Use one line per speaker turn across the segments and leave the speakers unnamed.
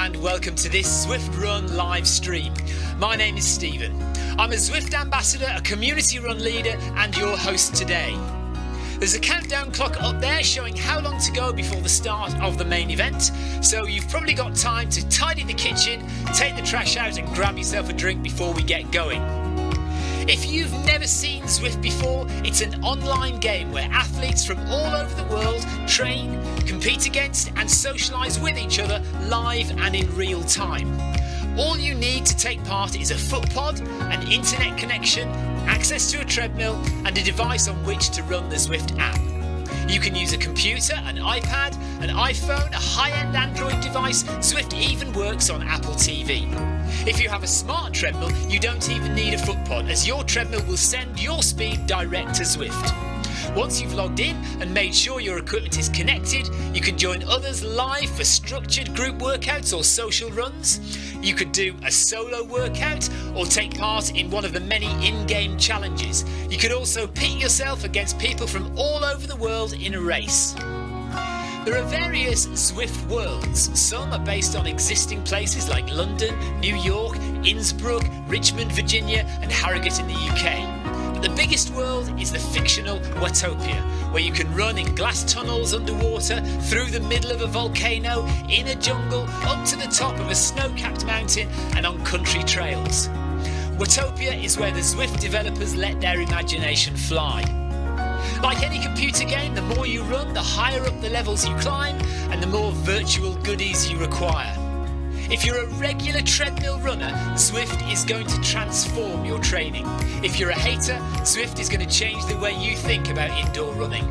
and welcome to this Zwift Run live stream. My name is Stephen. I'm a Zwift ambassador, a community run leader and your host today. There's a countdown clock up there showing how long to go before the start of the main event, so you've probably got time to tidy the kitchen, take the trash out and grab yourself a drink before we get going. If you've never seen Zwift before, it's an online game where athletes from all over the world train, compete against and socialise with each other live and in real time. All you need to take part is a foot pod, an internet connection, access to a treadmill and a device on which to run the Zwift app. You can use a computer, an iPad, an iPhone, a high-end Android device. Zwift even works on Apple TV. If you have a smart treadmill, you don't even need a foot pod, as your treadmill will send your speed direct to Zwift. Once you've logged in and made sure your equipment is connected, you can join others live for structured group workouts or social runs. You could do a solo workout or take part in one of the many in-game challenges. You could also pit yourself against people from all over the world in a race. There are various Zwift worlds. Some are based on existing places like London, New York, Innsbruck, Richmond, Virginia and Harrogate in the UK. But the biggest world is the fictional Watopia, where you can run in glass tunnels underwater, through the middle of a volcano, in a jungle, up to the top of a snow-capped mountain and on country trails. Watopia is where the Zwift developers let their imagination fly. Like any computer game, the more you run, the higher up the levels you climb and the more virtual goodies you require. If you're a regular treadmill runner, Zwift is going to transform your training. If you're a hater, Zwift is going to change the way you think about indoor running.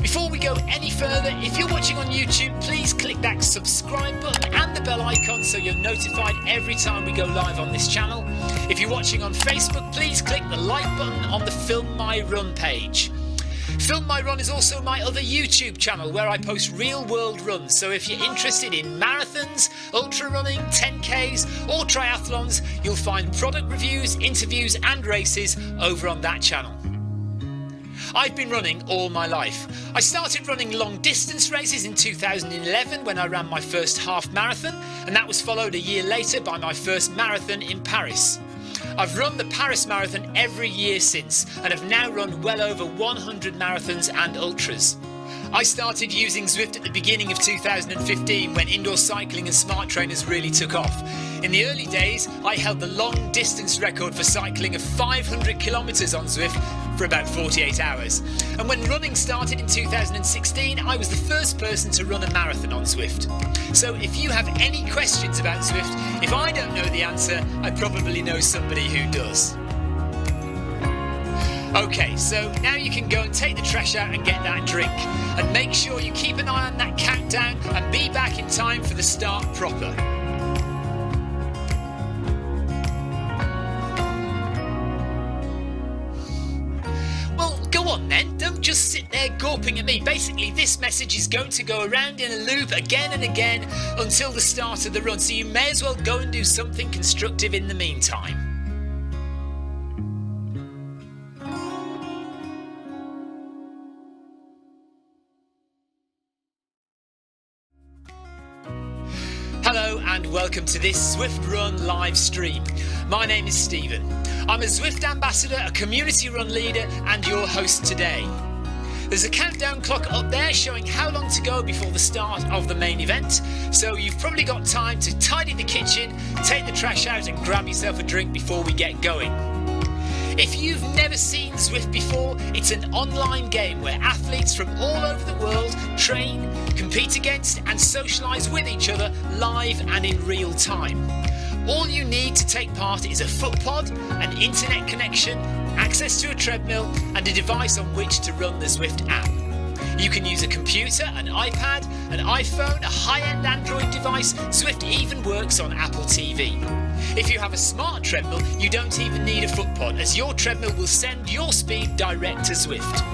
Before we go any further, if you're watching on YouTube, please click that subscribe button and the bell icon so you're notified every time we go live on this channel. If you're watching on Facebook, please click the like button on the Film My Run page. Film My Run is also my other YouTube channel where I post real world runs, so if you're interested in marathons, ultra running, 10Ks or triathlons, you'll find product reviews, interviews and races over on that channel. I've been running all my life. I started running long distance races in 2011 when I ran my first half marathon, and that was followed a year later by my first marathon in Paris. I've run the Paris Marathon every year since and have now run well over 100 marathons and ultras. I started using Zwift at the beginning of 2015 when indoor cycling and smart trainers really took off. In the early days, I held the long distance record for cycling of 500 kilometres on Zwift for about 48 hours. And when running started in 2016, I was the first person to run a marathon on Zwift. So if you have any questions about Zwift, if I don't know the answer, I probably know somebody who does. Okay, so now you can go and take the trash out and get that drink. And make sure you keep an eye on that countdown and be back in time for the start proper. Well, go on then, don't just sit there gawping at me. Basically, this message is going to go around in a loop again and again until the start of the run, so you may as well go and do something constructive in the meantime. Hello and welcome to this Zwift Run live stream. My name is Stephen. I'm a Zwift ambassador, a community run leader and your host today. There's a countdown clock up there showing how long to go before the start of the main event, so you've probably got time to tidy the kitchen, take the trash out and grab yourself a drink before we get going. If you've never seen Zwift before, it's an online game where athletes from all over the world train, compete against and socialise with each other live and in real time. All you need to take part is a foot pod, an internet connection, access to a treadmill and a device on which to run the Zwift app. You can use a computer, an iPad, an iPhone, a high-end Android device. Zwift even works on Apple TV. If you have a smart treadmill, you don't even need a foot pod, as your treadmill will send your speed direct to Zwift.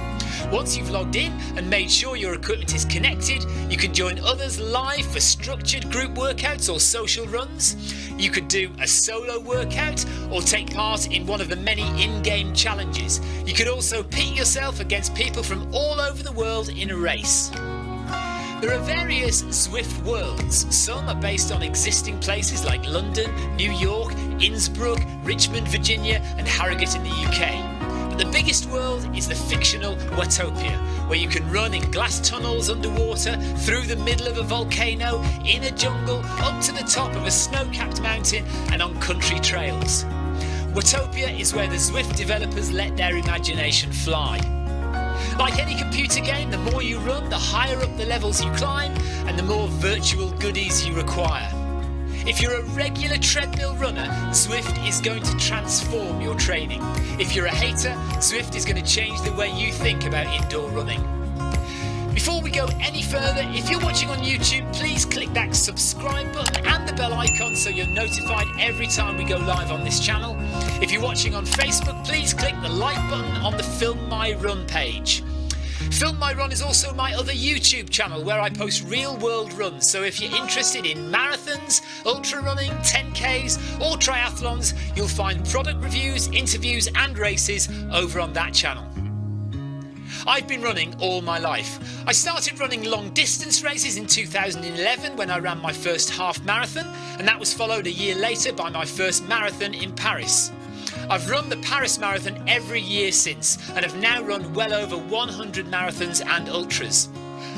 Once you've logged in and made sure your equipment is connected, you can join others live for structured group workouts or social runs. You could do a solo workout or take part in one of the many in-game challenges. You could also pit yourself against people from all over the world in a race. There are various Zwift worlds. Some are based on existing places like London, New York, Innsbruck, Richmond, Virginia and Harrogate in the UK. But the biggest world is the fictional Watopia, where you can run in glass tunnels underwater, through the middle of a volcano, in a jungle, up to the top of a snow-capped mountain and on country trails. Watopia is where the Zwift developers let their imagination fly. Like any computer game, the more you run, the higher up the levels you climb and the more virtual goodies you require. If you're a regular treadmill runner, Zwift is going to transform your training. If you're a hater, Zwift is going to change the way you think about indoor running. Before we go any further, if you're watching on YouTube, please click that subscribe button and the bell icon so you're notified every time we go live on this channel. If you're watching on Facebook, please click the like button on the Film My Run page. Film My Run is also my other YouTube channel where I post real world runs, so if you're interested in marathons, ultra running, 10Ks or triathlons, you'll find product reviews, interviews and races over on that channel. I've been running all my life. I started running long distance races in 2011 when I ran my first half marathon, and that was followed a year later by my first marathon in Paris. I've run the Paris Marathon every year since and have now run well over 100 marathons and ultras.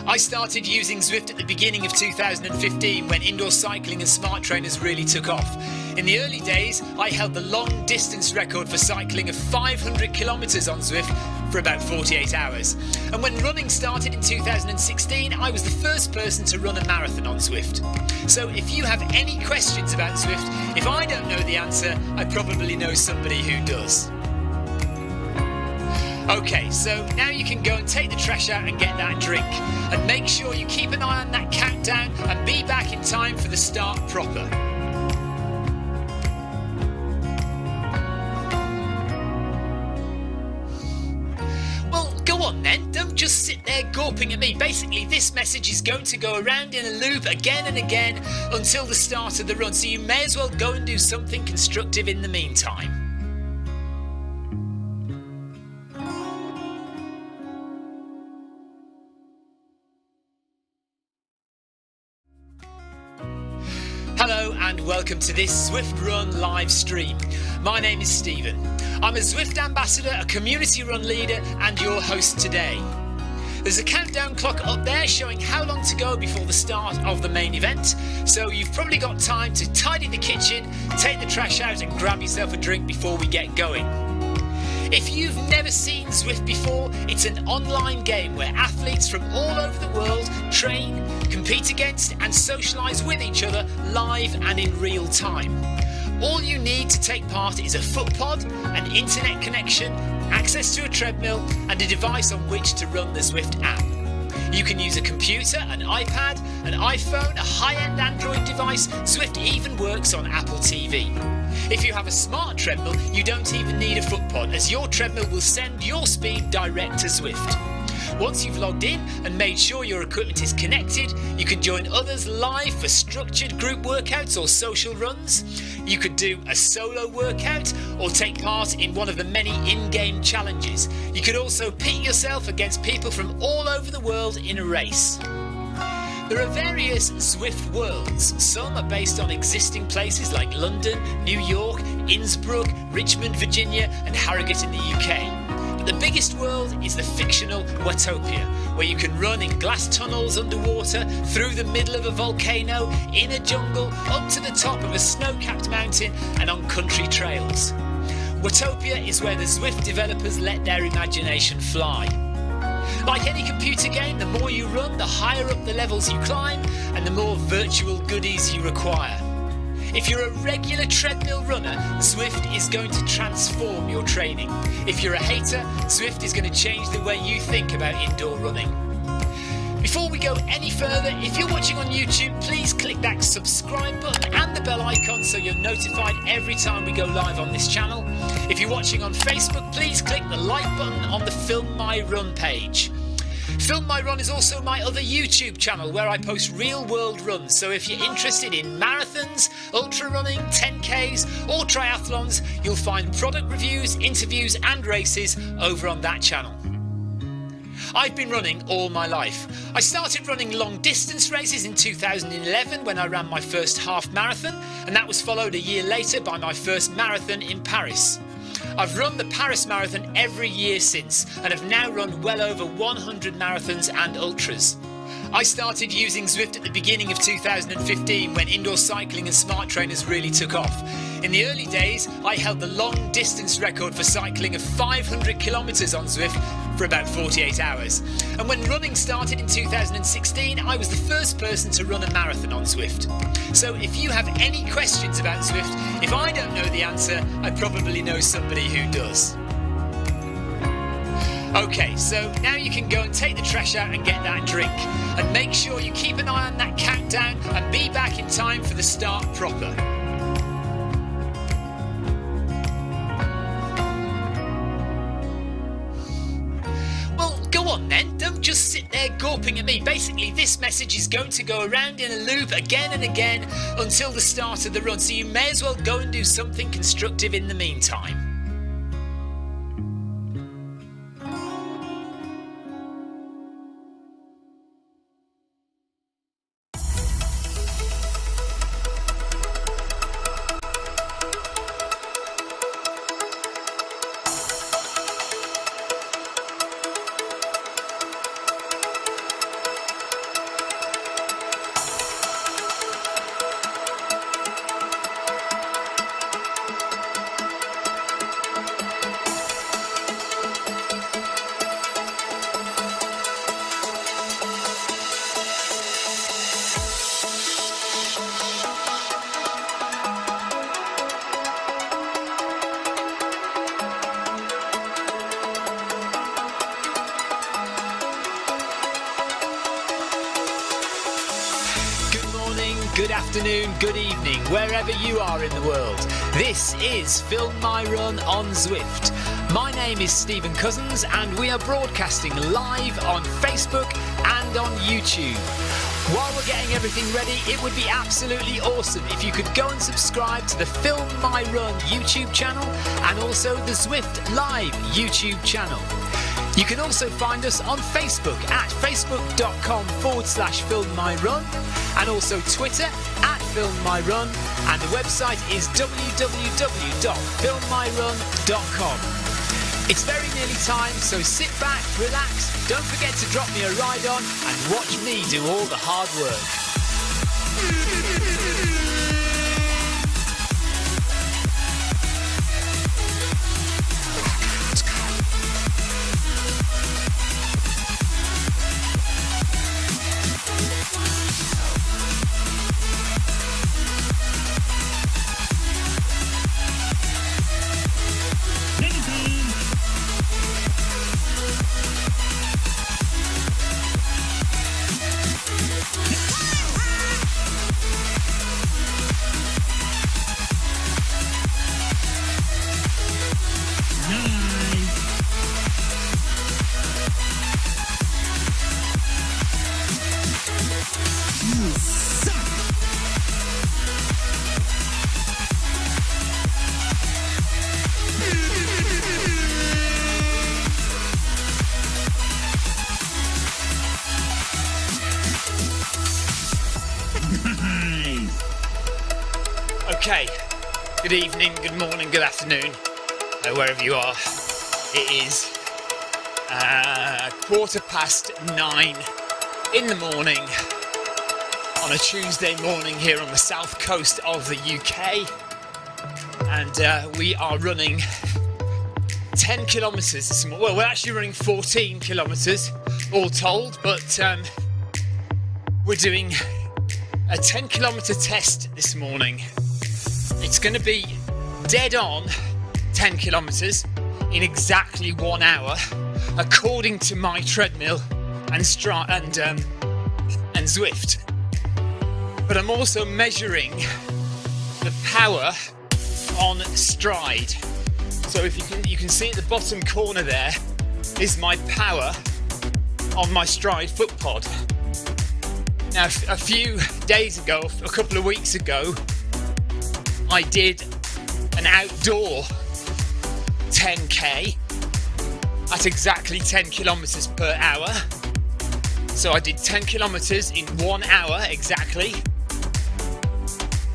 I started using Zwift at the beginning of 2015 when indoor cycling and smart trainers really took off. In the early days, I held the long distance record for cycling of 500 kilometres on Zwift for about 48 hours. And when running started in 2016, I was the first person to run a marathon on Zwift. So if you have any questions about Zwift, if I don't know the answer, I probably know somebody who does. Okay, so now you can go and take the trash out and get that drink. And make sure you keep an eye on that countdown and be back in time for the start proper. Well, go on then, don't just sit there gawping at me. Basically, this message is going to go around in a loop again and again until the start of the run, so you may as well go and do something constructive in the meantime. Hello and welcome to this Zwift Run live stream. My name is Stephen. I'm a Zwift ambassador, a community run leader and your host today. There's a countdown clock up there showing how long to go before the start of the main event, so you've probably got time to tidy the kitchen, take the trash out and grab yourself a drink before we get going. If you've never seen Zwift before, it's an online game where athletes from all over the world train, compete against and socialise with each other live and in real time. All you need to take part is a foot pod, an internet connection, access to a treadmill and a device on which to run the Zwift app. You can use a computer, an iPad, an iPhone, a high-end Android device. Zwift even works on Apple TV. If you have a smart treadmill, you don't even need a foot pod, as your treadmill will send your speed direct to Zwift. Once you've logged in and made sure your equipment is connected, you can join others live for structured group workouts or social runs. You could do a solo workout or take part in one of the many in-game challenges. You could also pit yourself against people from all over the world in a race. There are various Zwift worlds. Some are based on existing places like London, New York, Innsbruck, Richmond, Virginia and Harrogate in the UK. But the biggest world is the fictional Watopia, where you can run in glass tunnels underwater, through the middle of a volcano, in a jungle, up to the top of a snow-capped mountain and on country trails. Watopia is where the Zwift developers let their imagination fly. Like any computer game, the more you run, the higher up the levels you climb and the more virtual goodies you require. If you're a regular treadmill runner, Zwift is going to transform your training. If you're a hater, Zwift is going to change the way you think about indoor running. Before we go any further, if you're watching on YouTube, please click that subscribe button and the bell icon so you're notified every time we go live on this channel. If you're watching on Facebook, please click the like button on the Film My Run page. Film My Run is also my other YouTube channel where I post real world runs, so if you're interested in marathons, ultra running, 10Ks or triathlons, you'll find product reviews, interviews and races over on that channel. I've been running all my life. I started running long distance races in 2011 when I ran my first half marathon, and that was followed a year later by my first marathon in Paris. I've run the Paris Marathon every year since, and have now run well over 100 marathons and ultras. I started using Zwift at the beginning of 2015 when indoor cycling and smart trainers really took off. In the early days, I held the long distance record for cycling of 500 kilometres on Zwift for about 48 hours. And when running started in 2016, I was the first person to run a marathon on Zwift. So if you have any questions about Zwift, if I don't know the answer, I probably know somebody who does. Okay, so now you can go and take the trash out and get that drink. And make sure you keep an eye on that countdown and be back in time for the start proper. Well, go on then, don't just sit there gawping at me. Basically, this message is going to go around in a loop again and again until the start of the run, so you may as well go and do something constructive in the meantime. Good afternoon, good evening, wherever you are in the world. This is Film My Run on Zwift. My name is Stephen Cousins and we are broadcasting live on Facebook and on YouTube. While we're getting everything ready, it would be absolutely awesome if you could go and subscribe to the Film My Run YouTube channel and also the Zwift Live YouTube channel. You can also find us on Facebook at facebook.com/filmmyrun and also Twitter at filmmyrun, and the website is www.filmmyrun.com. It's very nearly time, so sit back, relax, don't forget to drop me a ride on and watch me do all the hard work. Okay, good evening, good morning, good afternoon, wherever you are. It is 9:15 in the morning on a Tuesday morning here on the south coast of the UK, and we are running 10 kilometres this morning. Well, we're actually running 14 kilometres all told, but we're doing a 10 kilometre test this morning. It's going to be dead on 10 kilometres in exactly 1 hour, according to my treadmill and Stryd and Zwift. But I'm also measuring the power on Stryd. So if you can see at the bottom corner there is my power on my Stryd foot pod. Now, a few days ago, a couple of weeks ago, I did an outdoor 10k, at exactly 10 kilometers per hour. So I did 10 kilometers in 1 hour exactly,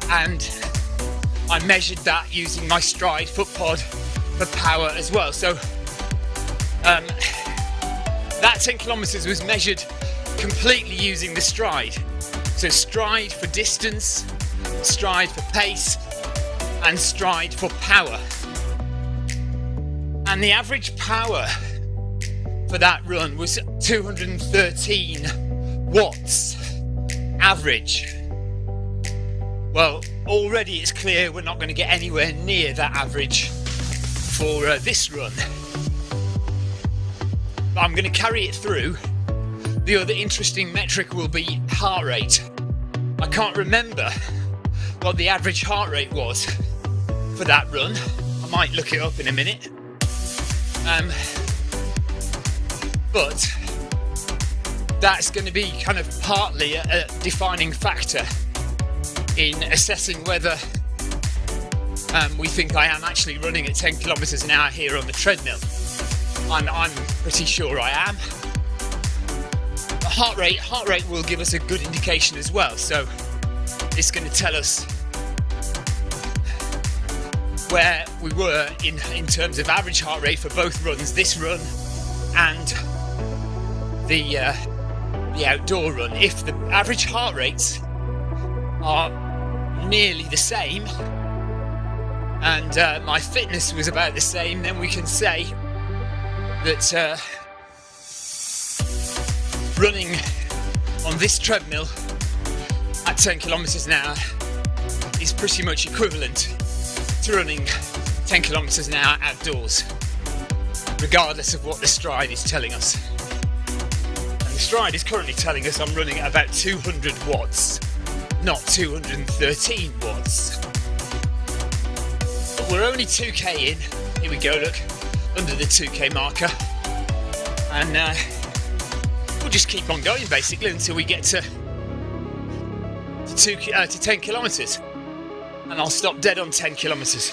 and I measured that using my Stryd foot pod for power as well. So that 10 kilometers was measured completely using the Stryd. So Stryd for distance, Stryd for pace, and Stryd for power. And the average power for that run was 213 watts average. Well, already it's clear we're not going to get anywhere near that average for this run. But I'm going to carry it through. The other interesting metric will be heart rate. I can't remember what the average heart rate was for that run. I might look it up in a minute. But that's going to be kind of partly a defining factor in assessing whether we think I am actually running at 10 kilometers an hour here on the treadmill. And I'm pretty sure I am. The heart rate will give us a good indication as well. So it's going to tell us where we were in terms of average heart rate for both runs, this run and the outdoor run. If the average heart rates are nearly the same and my fitness was about the same, then we can say that running on this treadmill at 10 kilometers an hour is pretty much equivalent to running 10 kilometers an hour outdoors, regardless of what the Stryd is telling us. And the Stryd is currently telling us I'm running at about 200 watts, not 213 watts. But we're only 2k in. Here we go, look, under the 2k marker. And we'll just keep on going basically until we get to 10 kilometers. And I'll stop dead on 10 kilometers.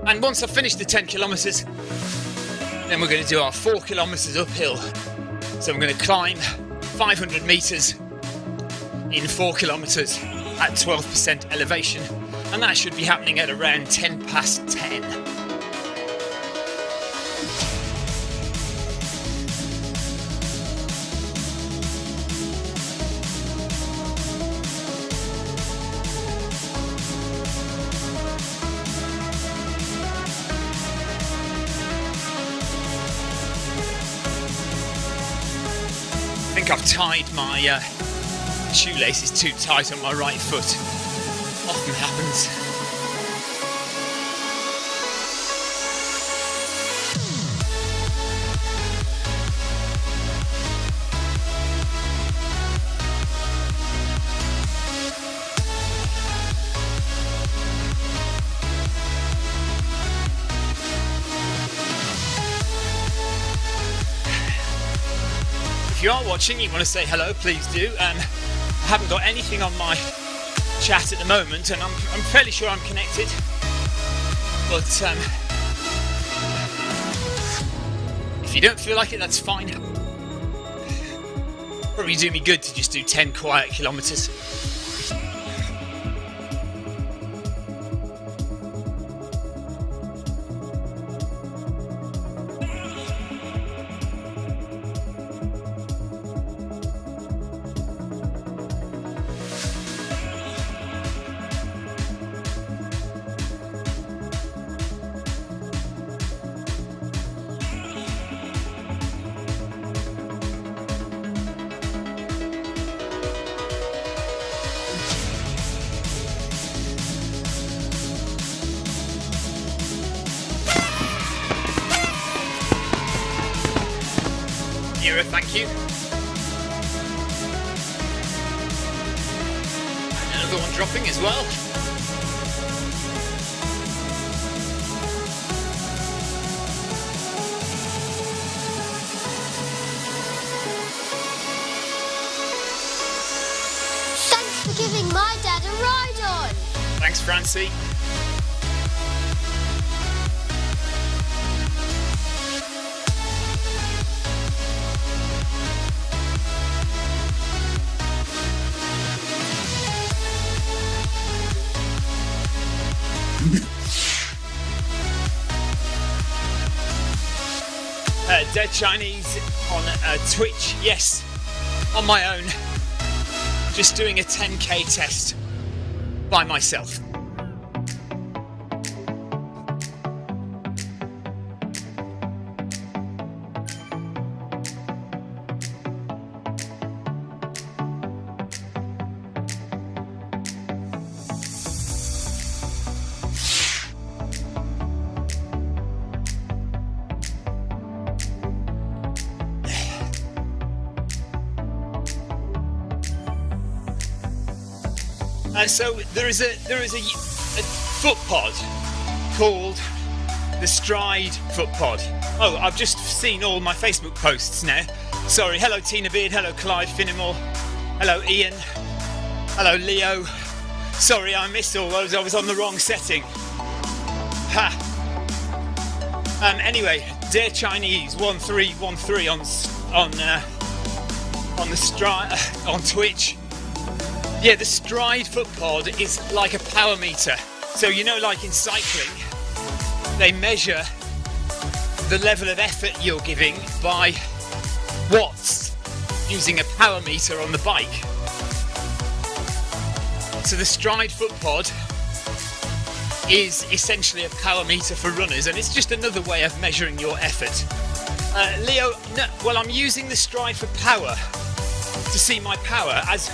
And once I've finished the 10 kilometers, then we're going to do our 4 kilometers uphill. So I'm going to climb 500 meters in 4 kilometers at 12% elevation. And that should be happening at around 10 past 10. I think I've tied my shoelaces too tight on my right foot. Often happens. If you are watching, you want to say hello, please do. I haven't got anything on my chat at the moment, and I'm fairly sure I'm connected, but if you don't feel like it, that's fine. Probably do me good to just do 10 quiet kilometers. Thank you. And another one dropping as well. Thanks, Francie. Dead Chinese on Twitch. Yes, on my own. Just doing a 10k test by myself. So there is a foot pod called the Stryd foot pod. Oh, I've just seen all my Facebook posts now. Sorry. Hello Tina Beard. Hello Clyde Finnemore. Hello Ian. Hello Leo. Sorry, I missed all those. I was on the wrong setting. Ha. Anyway, Dear Chinese 1313 on the Stryd on Twitch. Yeah, the Stryd foot pod is like a power meter. So you know, like in cycling, they measure the level of effort you're giving by watts using a power meter on the bike. So the Stryd foot pod is essentially a power meter for runners, and it's just another way of measuring your effort. Leo, no, well, I'm using the Stryd for power to see my power, as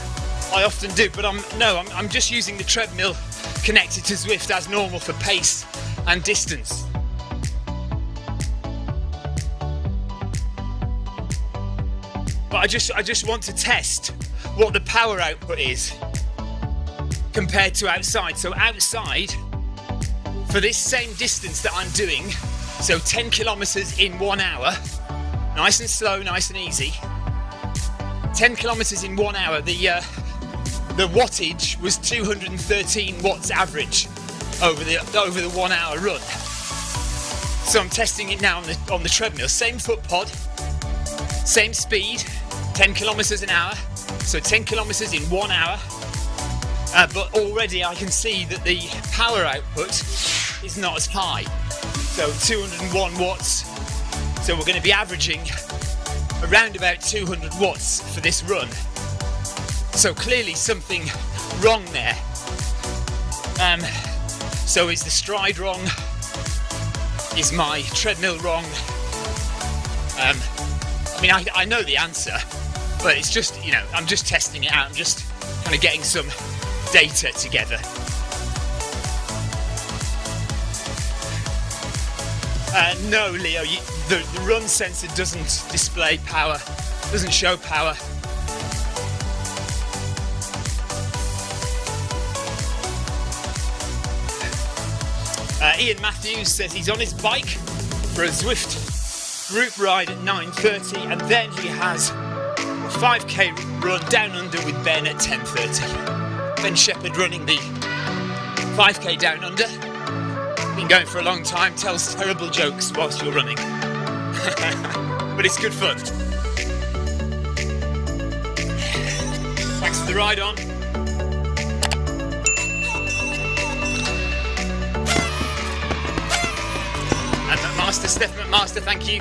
I often do, but I'm just using the treadmill connected to Zwift as normal for pace and distance. But I just want to test what the power output is compared to outside. So outside, for this same distance that I'm doing, so 10 kilometers in 1 hour, nice and slow, nice and easy. 10 kilometers in 1 hour, the wattage was 213 watts average over the 1 hour run. So I'm testing it now on the treadmill. Same foot pod, same speed, 10 kilometers an hour. So 10 kilometers in 1 hour. But already I can see that the power output is not as high. So 201 watts. So we're going to be averaging around about 200 watts for this run. So clearly something wrong there. So is the Stryd wrong? Is my treadmill wrong? I mean, I know the answer, but it's just, you know, I'm just testing it out. I'm just kind of getting some data together. No, Leo, the run sensor doesn't display power, doesn't show power. Ian Matthews says he's on his bike for a Zwift group ride at 9:30, and then he has a 5k run down under with Ben at 10:30. Ben Shepherd running the 5k down under. Been going for a long time, tells terrible jokes whilst you're running. But it's good fun. Thanks for the ride on. And McMaster, Steph McMaster, thank you.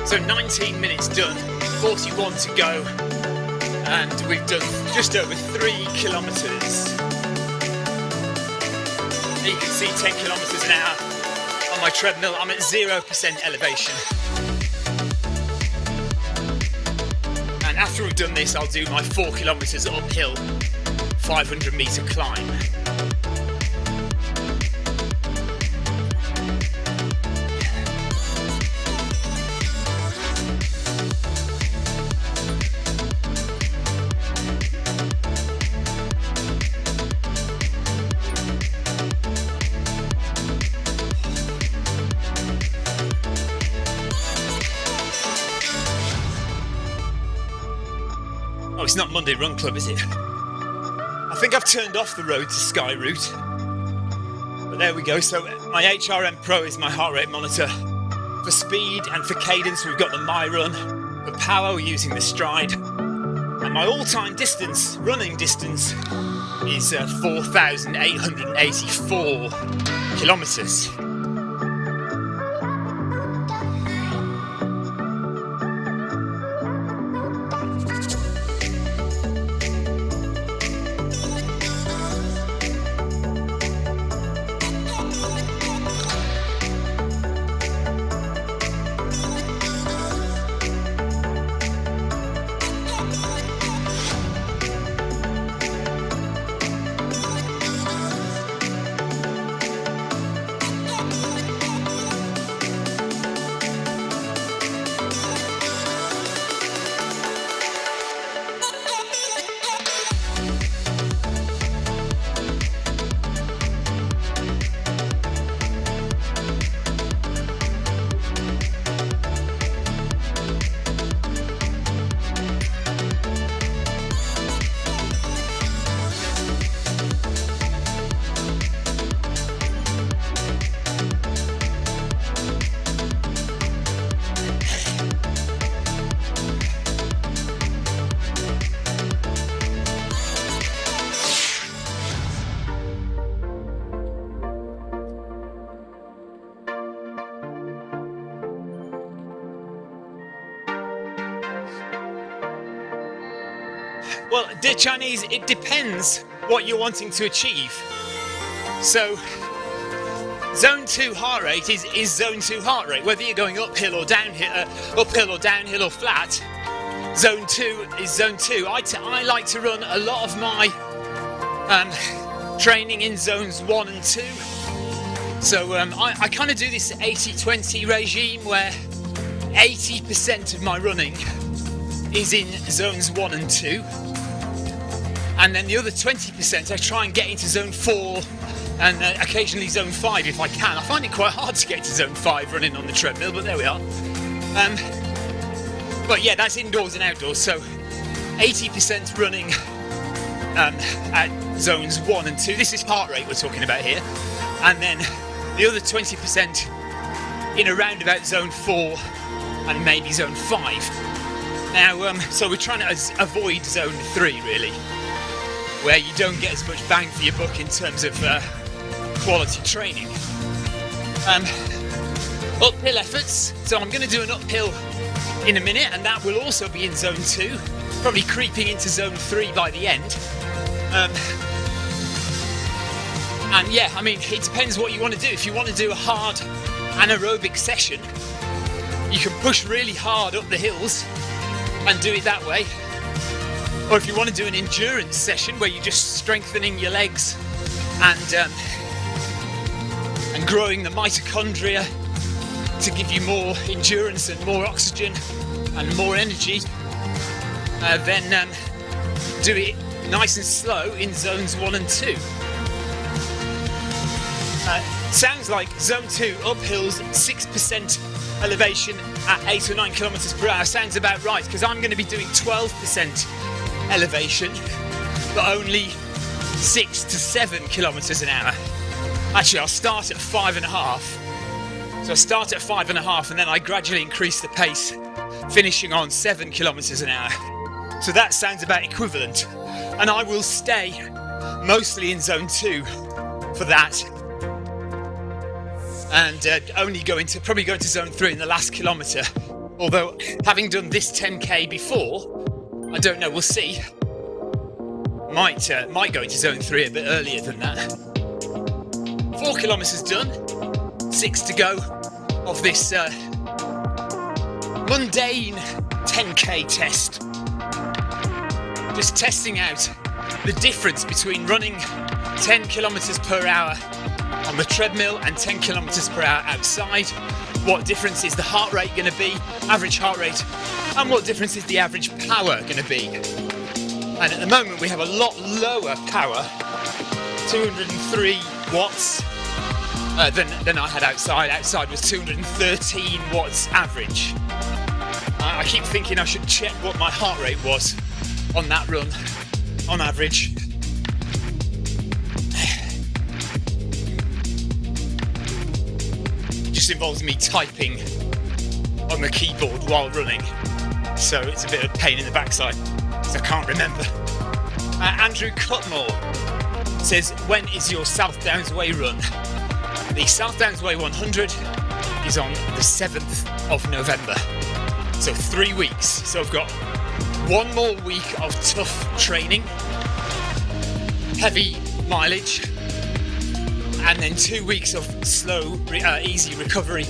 So 19 minutes done, 41 to go, and we've done just over 3 kilometres. You can see 10 kilometres an hour on my treadmill. I'm at 0% elevation. And after we've done this, I'll do my 4 kilometres uphill, 500 metre climb. It's not Monday Run Club, is it? I think I've turned off the road to Sky Route. But there we go. So my HRM Pro is my heart rate monitor. For speed and for cadence, we've got the MyRun. For power, we're using the Stryd. And my all-time distance, running distance, is 4,884 kilometers. Well, dear Chinese, it depends what you're wanting to achieve. So, zone 2 heart rate is zone 2 heart rate. Whether you're going uphill or downhill, or flat, zone 2 is zone 2. I like to run a lot of my training in zones 1 and 2. So I kind of do this 80-20 regime where 80% of my running is in zones 1 and 2. And then the other 20% I try and get into zone 4 and occasionally zone 5 if I can. I find it quite hard to get to zone 5 running on the treadmill, but there we are. But yeah, that's indoors and outdoors. So 80% running at zones 1 and 2. This is heart rate we're talking about here. And then the other 20% in around about zone 4 and maybe zone 5. Now, so we're trying to avoid zone 3 really, where you don't get as much bang for your buck in terms of quality training. Uphill efforts, so I'm going to do an uphill in a minute, and that will also be in zone 2, probably creeping into zone 3 by the end. And yeah, I mean, it depends what you want to do. If you want to do a hard anaerobic session, you can push really hard up the hills and do it that way. Or if you want to do an endurance session where you're just strengthening your legs and growing the mitochondria to give you more endurance and more oxygen and more energy, then do it nice and slow in zones 1 and 2. Sounds like zone 2 uphills 6% elevation at 8 or 9 kilometers per hour. Sounds about right, because I'm going to be doing 12% elevation, but only 6 to 7 kilometers an hour. Actually, I'll start at 5.5. So I start at 5.5 and then I gradually increase the pace, finishing on 7 kilometers an hour. So that sounds about equivalent. And I will stay mostly in zone 2 for that. And probably go into zone 3 in the last kilometre. Although, having done this 10k before, I don't know, we'll see. Might go into zone 3 a bit earlier than that. 4 kilometres done, 6 to go of this mundane 10k test. Just testing out the difference between running 10 kilometres per hour on the treadmill and 10 kilometers per hour outside. What difference is the heart rate going to be, average heart rate, and what difference is the average power going to be? And at the moment we have a lot lower power, 203 watts, than I had outside. Outside was 213 watts average. I keep thinking I should check what my heart rate was on that run, on average. Just involves me typing on the keyboard while running, so it's a bit of a pain in the backside, because I can't remember. Andrew Cutmore says, when is your South Downs Way run? The South Downs Way 100 is on the 7th of November, so 3 weeks. So I've got 1 more week of tough training, heavy mileage, and then 2 weeks of slow, easy recovery.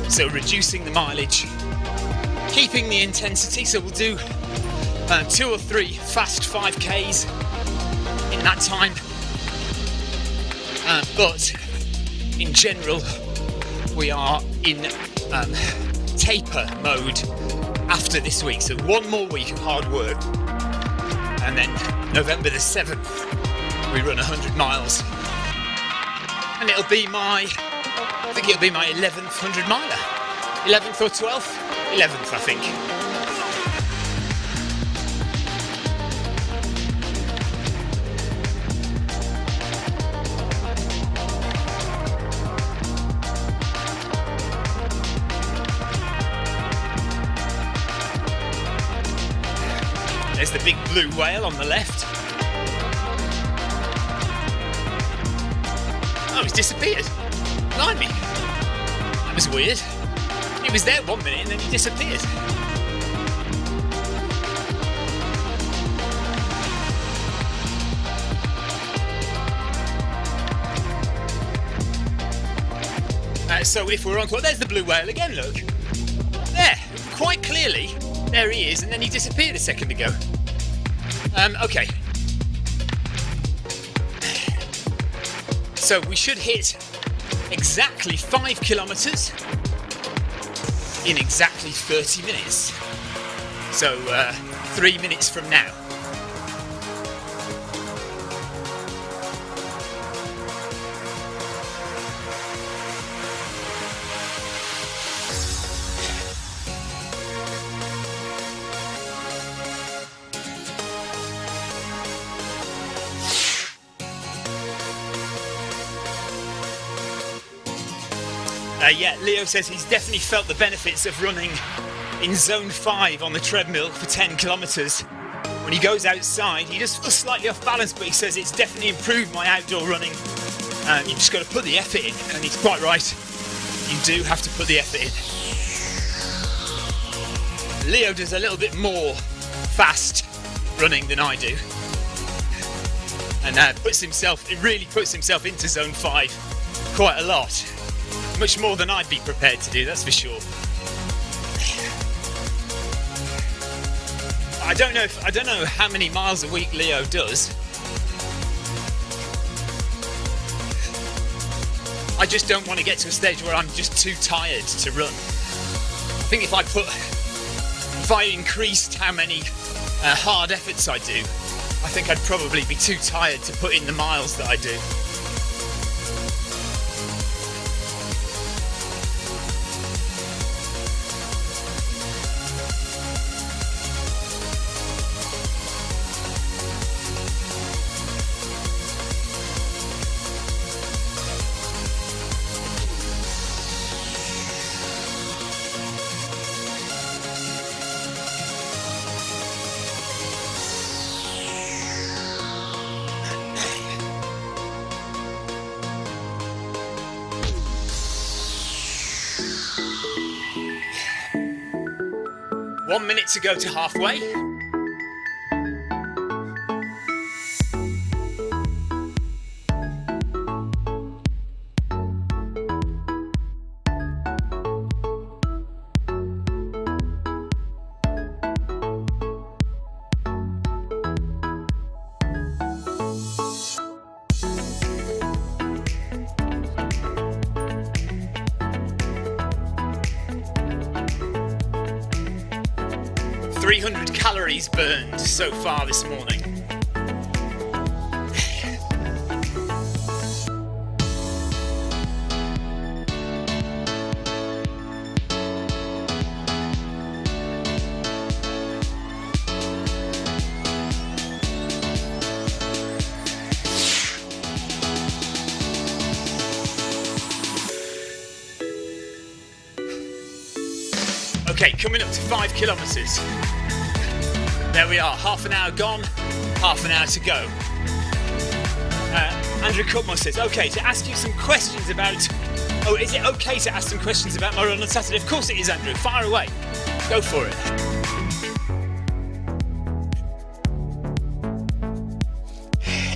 So reducing the mileage, keeping the intensity. So we'll do 2 or 3 fast 5Ks in that time. But in general, we are in taper mode after this week. So 1 more week of hard work. And then November the 7th, we run 100 miles. And it'll be my 11th 100 miler. 11th or 12th? 11th, I think. There's the big blue whale on the left. Oh, he's disappeared. Blimey. That was weird. He was there 1 minute and then he disappeared. So if we're on course, there's the blue whale again, look. There, quite clearly. There he is, and then he disappeared a second ago. Okay. So we should hit exactly 5 kilometers in exactly 30 minutes. So 3 minutes from now. Yeah, Leo says he's definitely felt the benefits of running in zone 5 on the treadmill for 10 kilometres. When he goes outside, he just feels slightly off balance, but he says it's definitely improved my outdoor running. You just got to put the effort in, and he's quite right. You do have to put the effort in. Leo does a little bit more fast running than I do, and really puts himself into zone 5 quite a lot. Much more than I'd be prepared to do, that's for sure. I don't know how many miles a week Leo does. I just don't want to get to a stage where I'm just too tired to run. I think if I increased how many hard efforts I do, I think I'd probably be too tired to put in the miles that I do. One minute to go to halfway. Calories burned so far this morning. Okay, coming up to 5 kilometres. There we are, half an hour gone, half an hour to go. Andrew Cutmore says, okay, to ask you some questions about... Oh, is it okay to ask some questions about my run on Saturday? Of course it is, Andrew. Fire away. Go for it.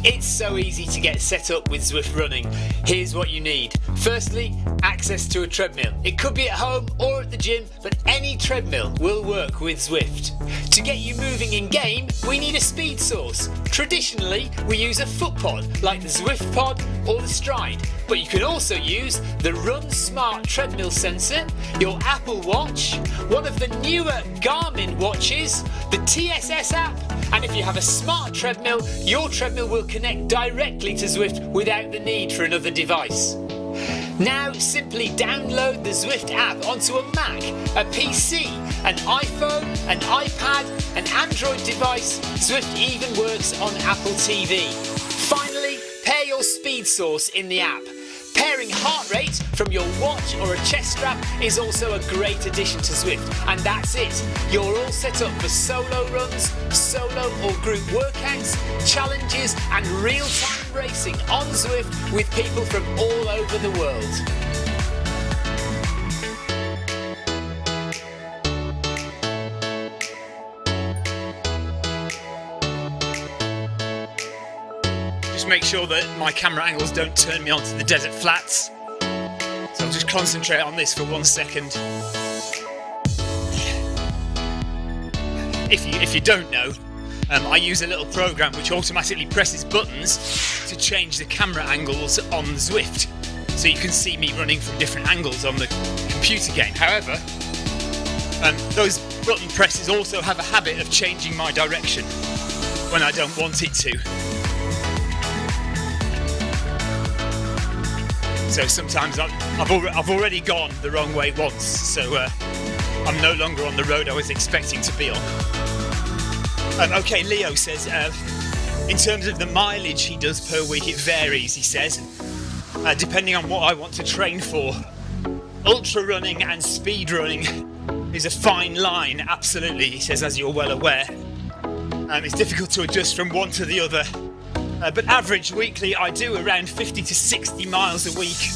It's so easy to get set up with Zwift running. Here's what you need. Firstly, access to a treadmill. It could be at home or at the gym, but any treadmill will work with Zwift. To get you moving in game, we need a speed source. Traditionally, we use a foot pod like the Zwift pod or the Stryd, but you can also use the Run Smart treadmill sensor, your Apple Watch, one of the newer Garmin watches, the TSS app, and if you have a smart treadmill, your treadmill will connect directly to Zwift without the need for another device. Now simply download the Zwift app onto a Mac, a PC, an iPhone, an iPad, an Android device. Zwift even works on Apple TV. Finally, pair your speed source in the app. Pairing heart rate from your watch or a chest strap is also a great addition to Zwift. And that's it. You're all set up for solo runs, solo or group workouts, challenges and real-time racing on Zwift with people from all over the world. Make sure that my camera angles don't turn me onto the desert flats, so I'll just concentrate on this for 1 second. If you don't know, I use a little program which automatically presses buttons to change the camera angles on Zwift, so you can see me running from different angles on the computer game. However, those button presses also have a habit of changing my direction when I don't want it to. So sometimes I've already gone the wrong way once, so I'm no longer on the road I was expecting to be on. Okay, Leo says, in terms of the mileage he does per week, it varies, he says, depending on what I want to train for. Ultra running and speed running is a fine line, absolutely, he says, as you're well aware. It's difficult to adjust from one to the other. But average weekly, I do around 50 to 60 miles a week.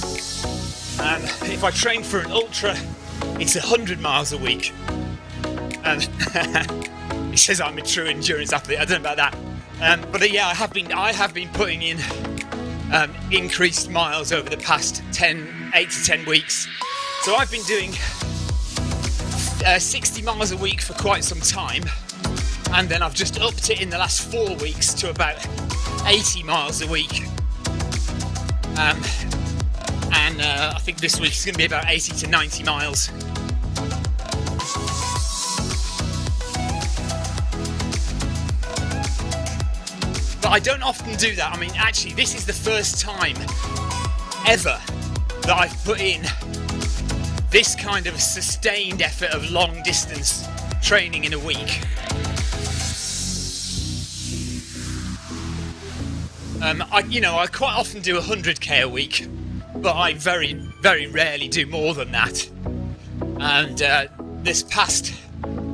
If I train for an ultra, it's 100 miles a week. He says I'm a true endurance athlete. I don't know about that. But yeah, I have been putting in increased miles over the past 8 to 10 weeks. So I've been doing 60 miles a week for quite some time. And then I've just upped it in the last 4 weeks to about 80 miles a week. And I think this week is going to be about 80 to 90 miles. But I don't often do that. I mean, actually, this is the first time ever that I've put in this kind of sustained effort of long distance training in a week. I quite often do 100k a week, but I very, very rarely do more than that. And this past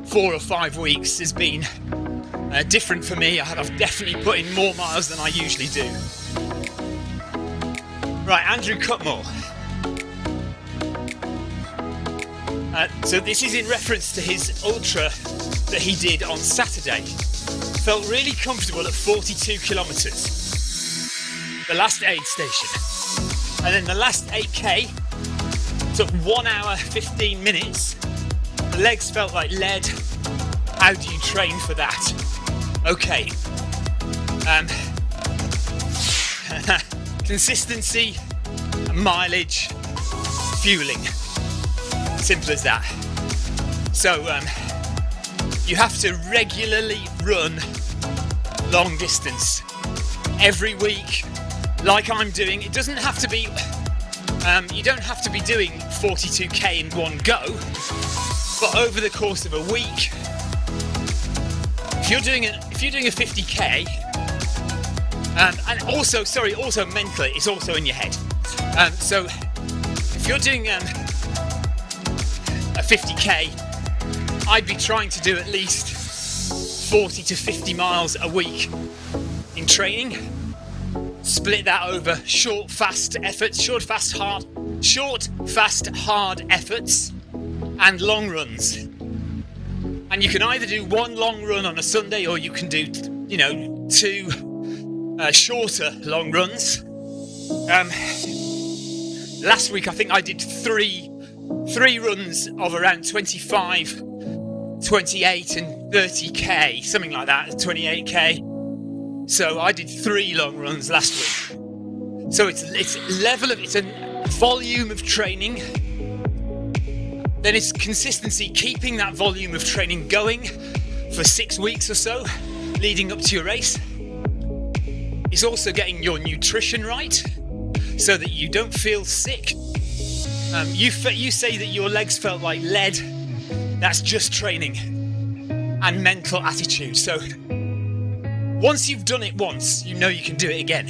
4 or 5 weeks has been different for me. I've definitely put in more miles than I usually do. Right, Andrew Cutmore. So this is in reference to his ultra that he did on Saturday. Felt really comfortable at 42 kilometres. The last aid station. And then the last 8k took 1 hour 15 minutes. The legs felt like lead. How do you train for that? Okay. Consistency, mileage, fueling. Simple as that. So you have to regularly run long distance every week, like I'm doing. It doesn't have to be you don't have to be doing 42k in one go, but over the course of a week, if you're doing a 50k, and also mentally, it's also in your head. So if you're doing a 50k I'd be trying to do at least 40 to 50 miles a week in training. Split that over short, fast, hard efforts and long runs. And you can either do one long run on a Sunday, or you can do, two shorter long runs. Last week, I think I did three runs of around 25, 28 and 30k, something like that, 28k. So I did 3 long runs last week. So it's a volume of training. Then it's consistency, keeping that volume of training going for 6 weeks or so, leading up to your race. It's also getting your nutrition right, so that you don't feel sick. You say that your legs felt like lead. That's just training and mental attitude. So once you've done it once, you know you can do it again.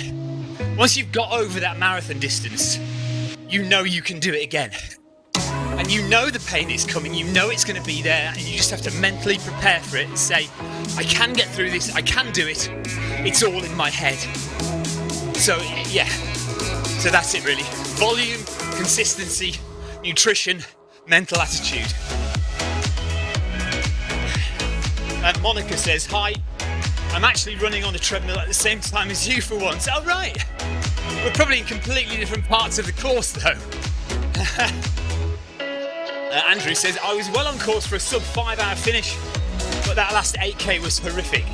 Once you've got over that marathon distance, you know you can do it again. And you know the pain is coming, you know it's going to be there, and you just have to mentally prepare for it and say, I can get through this, I can do it. It's all in my head. So yeah, so that's it really. Volume, consistency, nutrition, mental attitude. And Monica says, hi, I'm actually running on a treadmill at the same time as you for once. Oh right, we're probably in completely different parts of the course though. Andrew says, I was well on course for a sub 5 hour finish, but that last 8k was horrific.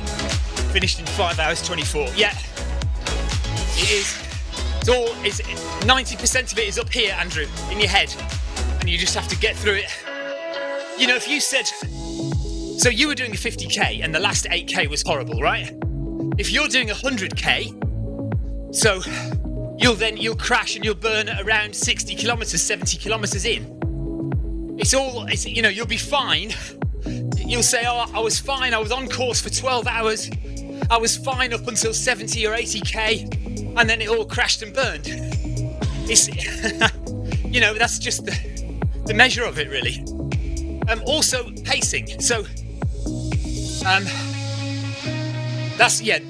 Finished in 5 hours 24. Yeah, it is. It's 90% of it is up here, Andrew, in your head, and you just have to get through it. You know, if you said, so you were doing a 50k and the last 8k was horrible, right? If you're doing 100k, so you'll crash and you'll burn at around 60 kilometers, 70 kilometers in. You'll be fine. You'll say, oh, I was fine. I was on course for 12 hours. I was fine up until 70 or 80k, and then it all crashed and burned. It's, that's just the measure of it, really. Also, pacing. So,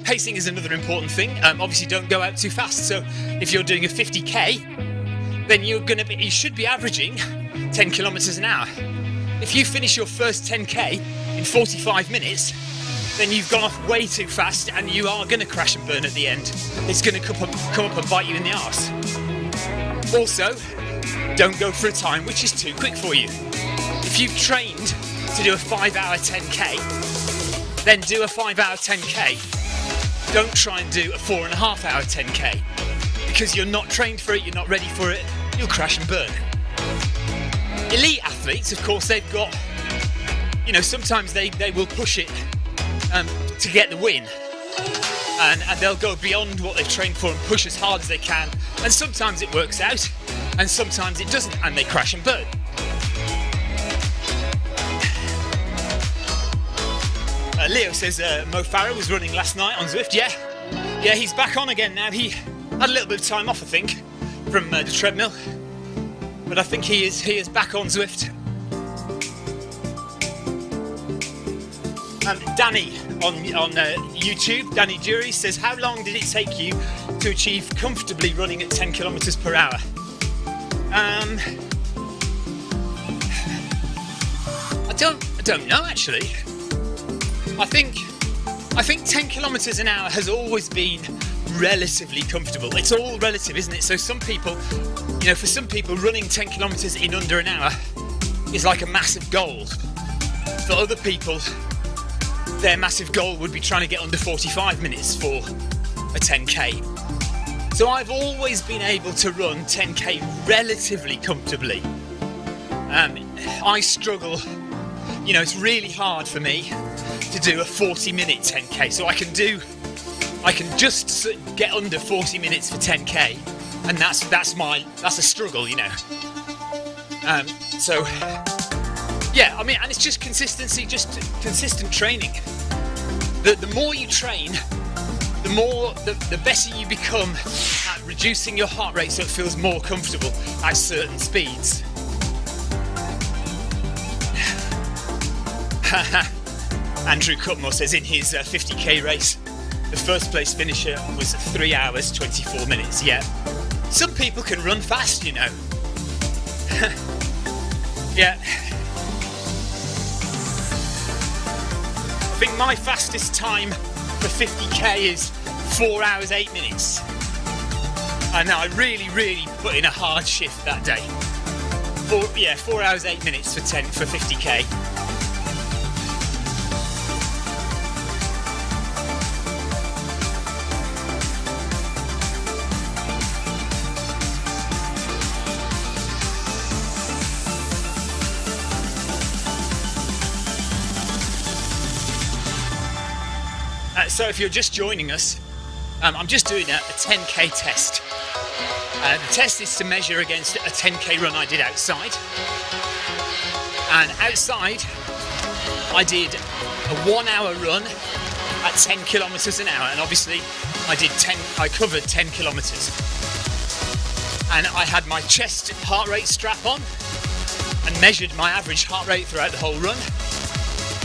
pacing is another important thing. Obviously, don't go out too fast. So, if you're doing a 50k, then you should be averaging 10 kilometers an hour. If you finish your first 10k in 45 minutes, then you've gone off way too fast and you are going to crash and burn at the end. It's going to come up and bite you in the arse. Also, don't go for a time which is too quick for you. If you've trained to do a 5 hour 10k, then do a 5 hour 10k. Don't try and do a 4.5 hour 10k, because you're not trained for it, you're not ready for it, you'll crash and burn. Elite athletes, of course, they've got, sometimes they will push it to get the win, and they'll go beyond what they've trained for and push as hard as they can, and sometimes it works out and sometimes it doesn't, and they crash and burn. Leo says Mo Farah was running last night on Zwift. Yeah, he's back on again now. He had a little bit of time off, I think, from the treadmill, but I think he is back on Zwift. Danny on YouTube, Danny Jury says, how long did it take you to achieve comfortably running at 10 kilometers per hour? I don't know actually. I think 10 kilometers an hour has always been relatively comfortable. It's all relative, isn't it? So some people, for some people, running 10 kilometers in under an hour is like a massive goal. For other people, their massive goal would be trying to get under 45 minutes for a 10k. So I've always been able to run 10k relatively comfortably. I struggle, it's really hard for me to do a 40-minute 10k. So I can just get under 40 minutes for 10k, and that's a struggle, So yeah, and it's just consistency, just consistent training. The more you train, the better you become at reducing your heart rate so it feels more comfortable at certain speeds. Andrew Cutmore says in his 50k race, the first place finisher was 3 hours 24 minutes. Yeah, some people can run fast, you know. Yeah. I think my fastest time for 50k is 4 hours 8 minutes. And I really put in a hard shift that day. 4 hours 8 minutes for 50k. So if you're just joining us, I'm just doing a 10k test. The test is to measure against a 10k run I did outside. And outside, I did a 1 hour run at 10 kilometers an hour. And obviously, I covered 10 kilometers. And I had my chest heart rate strap on and measured my average heart rate throughout the whole run.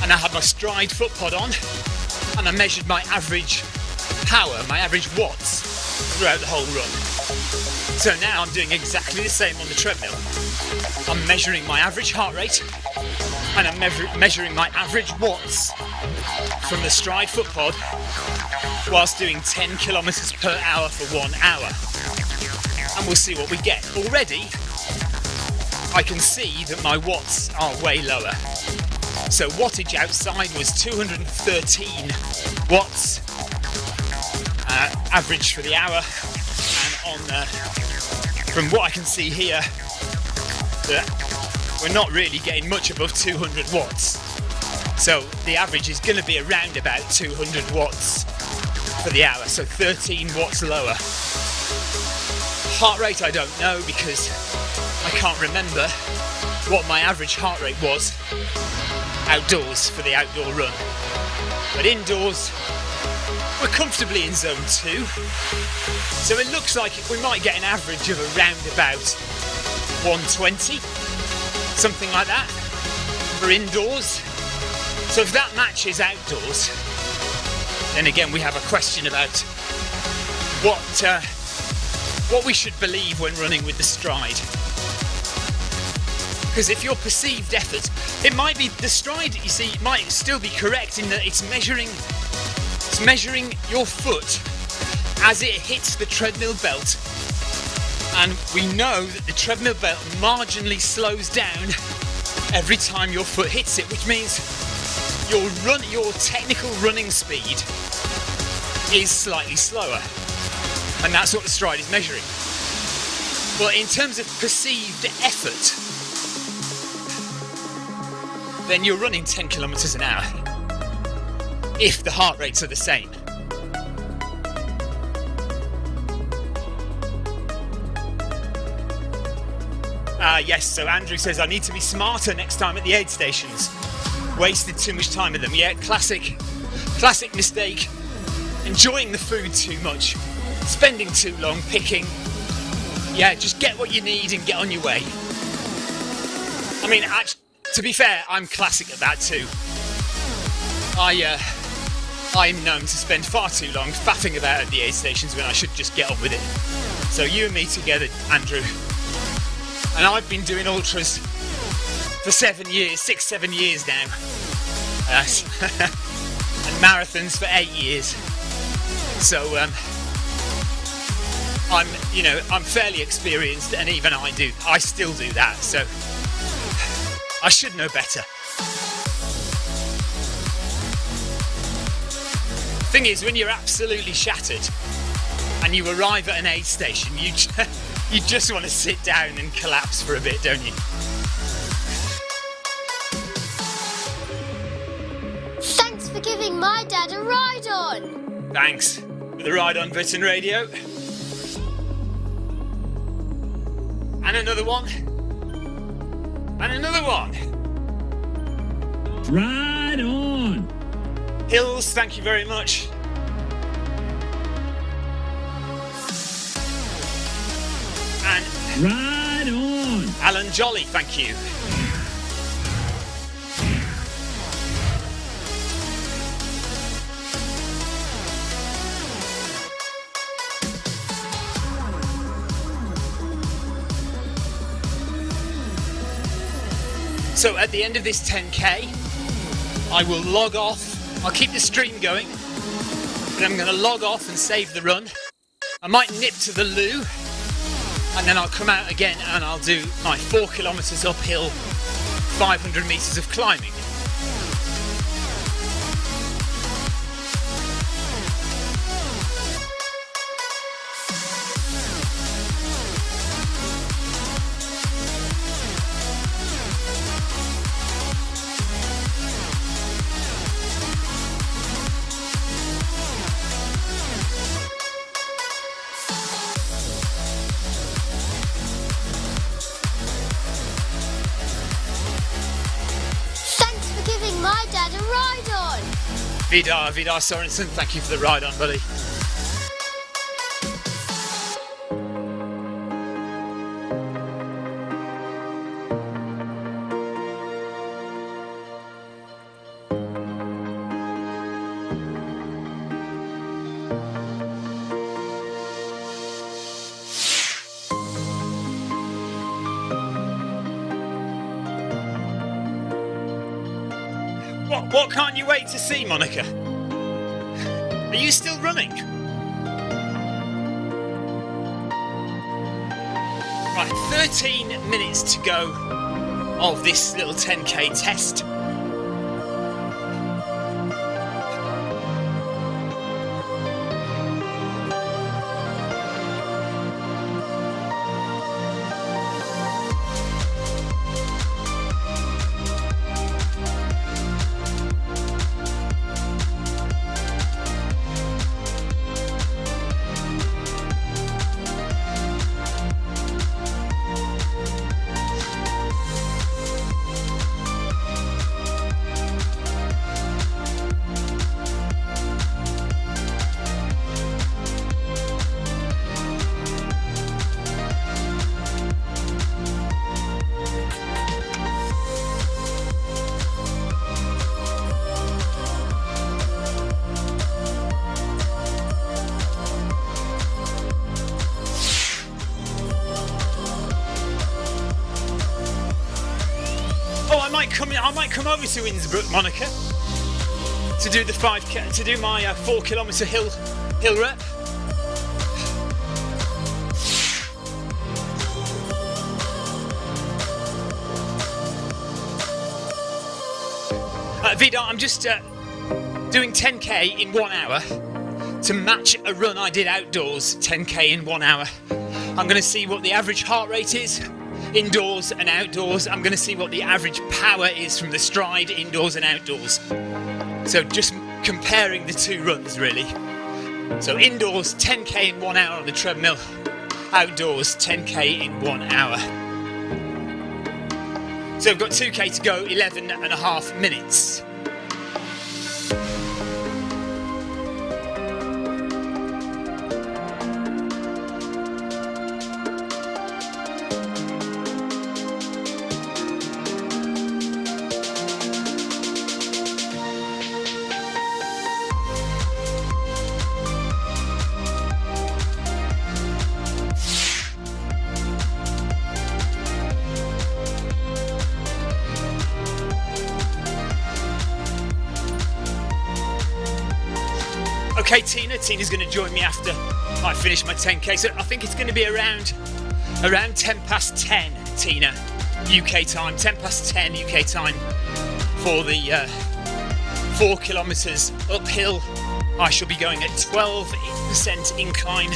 And I had my Stryd foot pod on. And I measured my average power, my average watts throughout the whole run. So now I'm doing exactly the same on the treadmill. I'm measuring my average heart rate and I'm measuring my average watts from the Stryd foot pod whilst doing 10 kilometers per hour for 1 hour. And we'll see what we get. Already, I can see that my watts are way lower. So wattage outside was 213 watts, average for the hour, and from what I can see here, that we're not really getting much above 200 watts. So the average is going to be around about 200 watts for the hour, so 13 watts lower. Heart rate I don't know because I can't remember what my average heart rate was outdoors for the outdoor run. But indoors, we're comfortably in zone 2. So it looks like we might get an average of around about 120, something like that, for indoors. So if that matches outdoors, then again we have a question about what we should believe when running with the Stryd. Because if your perceived effort, it might be the Stryd, you see, it might still be correct in that it's measuring your foot as it hits the treadmill belt. And we know that the treadmill belt marginally slows down every time your foot hits it, which means your technical running speed is slightly slower. And that's what the Stryd is measuring. But in terms of perceived effort, then you're running 10 kilometers an hour if the heart rates are the same. Yes, so Andrew says I need to be smarter next time at the aid stations. Wasted too much time with them. Yeah, classic mistake. Enjoying the food too much. Spending too long picking. Yeah, just get what you need and get on your way. I mean, actually, to be fair, I'm classic at that too. I'm known to spend far too long faffing about at the aid stations when I should just get on with it. So you and me together, Andrew. And I've been doing ultras for 7 years now. And marathons for 8 years. So I'm fairly experienced, and even I still do that. So I should know better. Thing is, when you're absolutely shattered and you arrive at an aid station, you just want to sit down and collapse for a bit, don't you?
Thanks for giving my dad a ride on.
Thanks for the ride on Britain Radio. And another one. And another one.
Ride on.
Hills, thank you very much. And
ride on.
Alan Jolly, thank you. So at the end of this 10k, I will log off. I'll keep the stream going, but I'm going to log off and save the run. I might nip to the loo, and then I'll come out again and I'll do my 4 kilometers uphill, 500 meters of climbing. Vidar Sorensen, thank you for the ride on, buddy. What can't you wait to see, Monica? Are you still running? Right, 13 minutes to go of this little 10k test. I might come over to Innsbruck, Monica, to do the 5k, to do my 4 kilometer hill rep. Vidar, I'm just doing 10k in 1 hour to match a run I did outdoors, 10k in 1 hour. I'm going to see what the average heart rate is indoors and outdoors. I'm going to see what the average power is from the Stryd indoors and outdoors. So just comparing the two runs, really. So indoors, 10k in 1 hour on the treadmill. Outdoors, 10k in 1 hour. So I've got 2k to go, 11 and a half minutes. Okay, Tina's going to join me after I finish my 10k. So I think it's going to be around 10 past 10, Tina, UK time. 10 past 10 UK time for the 4 kilometres uphill. I shall be going at 12% incline,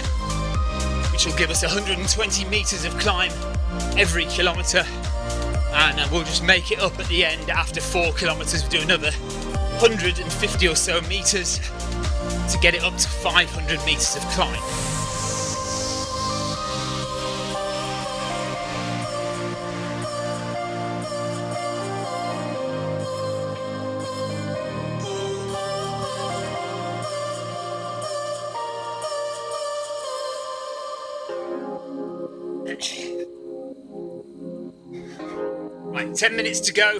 which will give us 120 metres of climb every kilometre. And we'll just make it up at the end after 4 kilometres. We'll do another 150 or so metres to get it up to 500 metres of climb. Right, 10 minutes to go.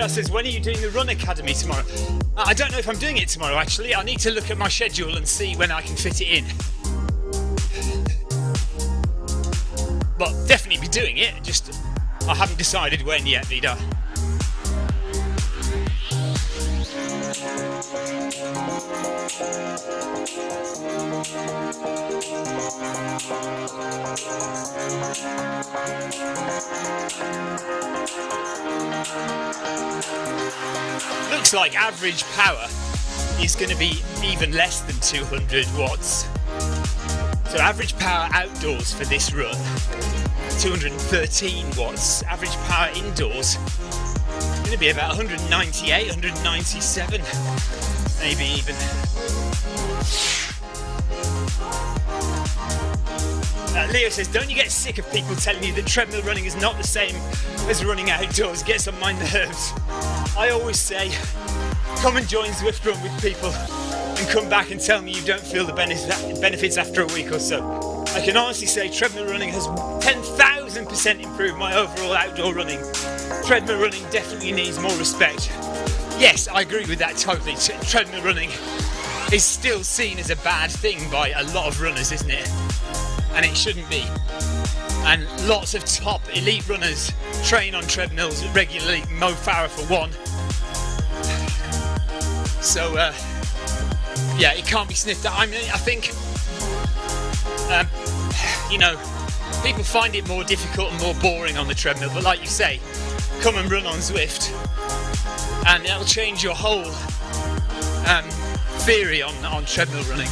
Vidar says, when are you doing the Run Academy tomorrow? I don't know if I'm doing it tomorrow, actually. I need to look at my schedule and see when I can fit it in. But definitely be doing it, just I haven't decided when yet, Vidar. Looks like average power is going to be even less than 200 watts. So average power outdoors for this run, 213 watts. Average power indoors, going to be about 198, 197, maybe even. Leo says, don't you get sick of people telling you that treadmill running is not the same as running outdoors? It gets on my nerves. I always say, come and join Zwift Run with people and come back and tell me you don't feel the benefits after a week or so. I can honestly say treadmill running has 10,000% improved my overall outdoor running. Treadmill running definitely needs more respect. Yes, I agree with that totally. Treadmill running is still seen as a bad thing by a lot of runners, isn't it? And it shouldn't be. And lots of top elite runners train on treadmills regularly. Mo Farah for one. So yeah, it can't be sniffed at. I mean, I think you know, people find it more difficult and more boring on the treadmill, but like you say, come and run on Zwift and it'll change your whole theory on treadmill running.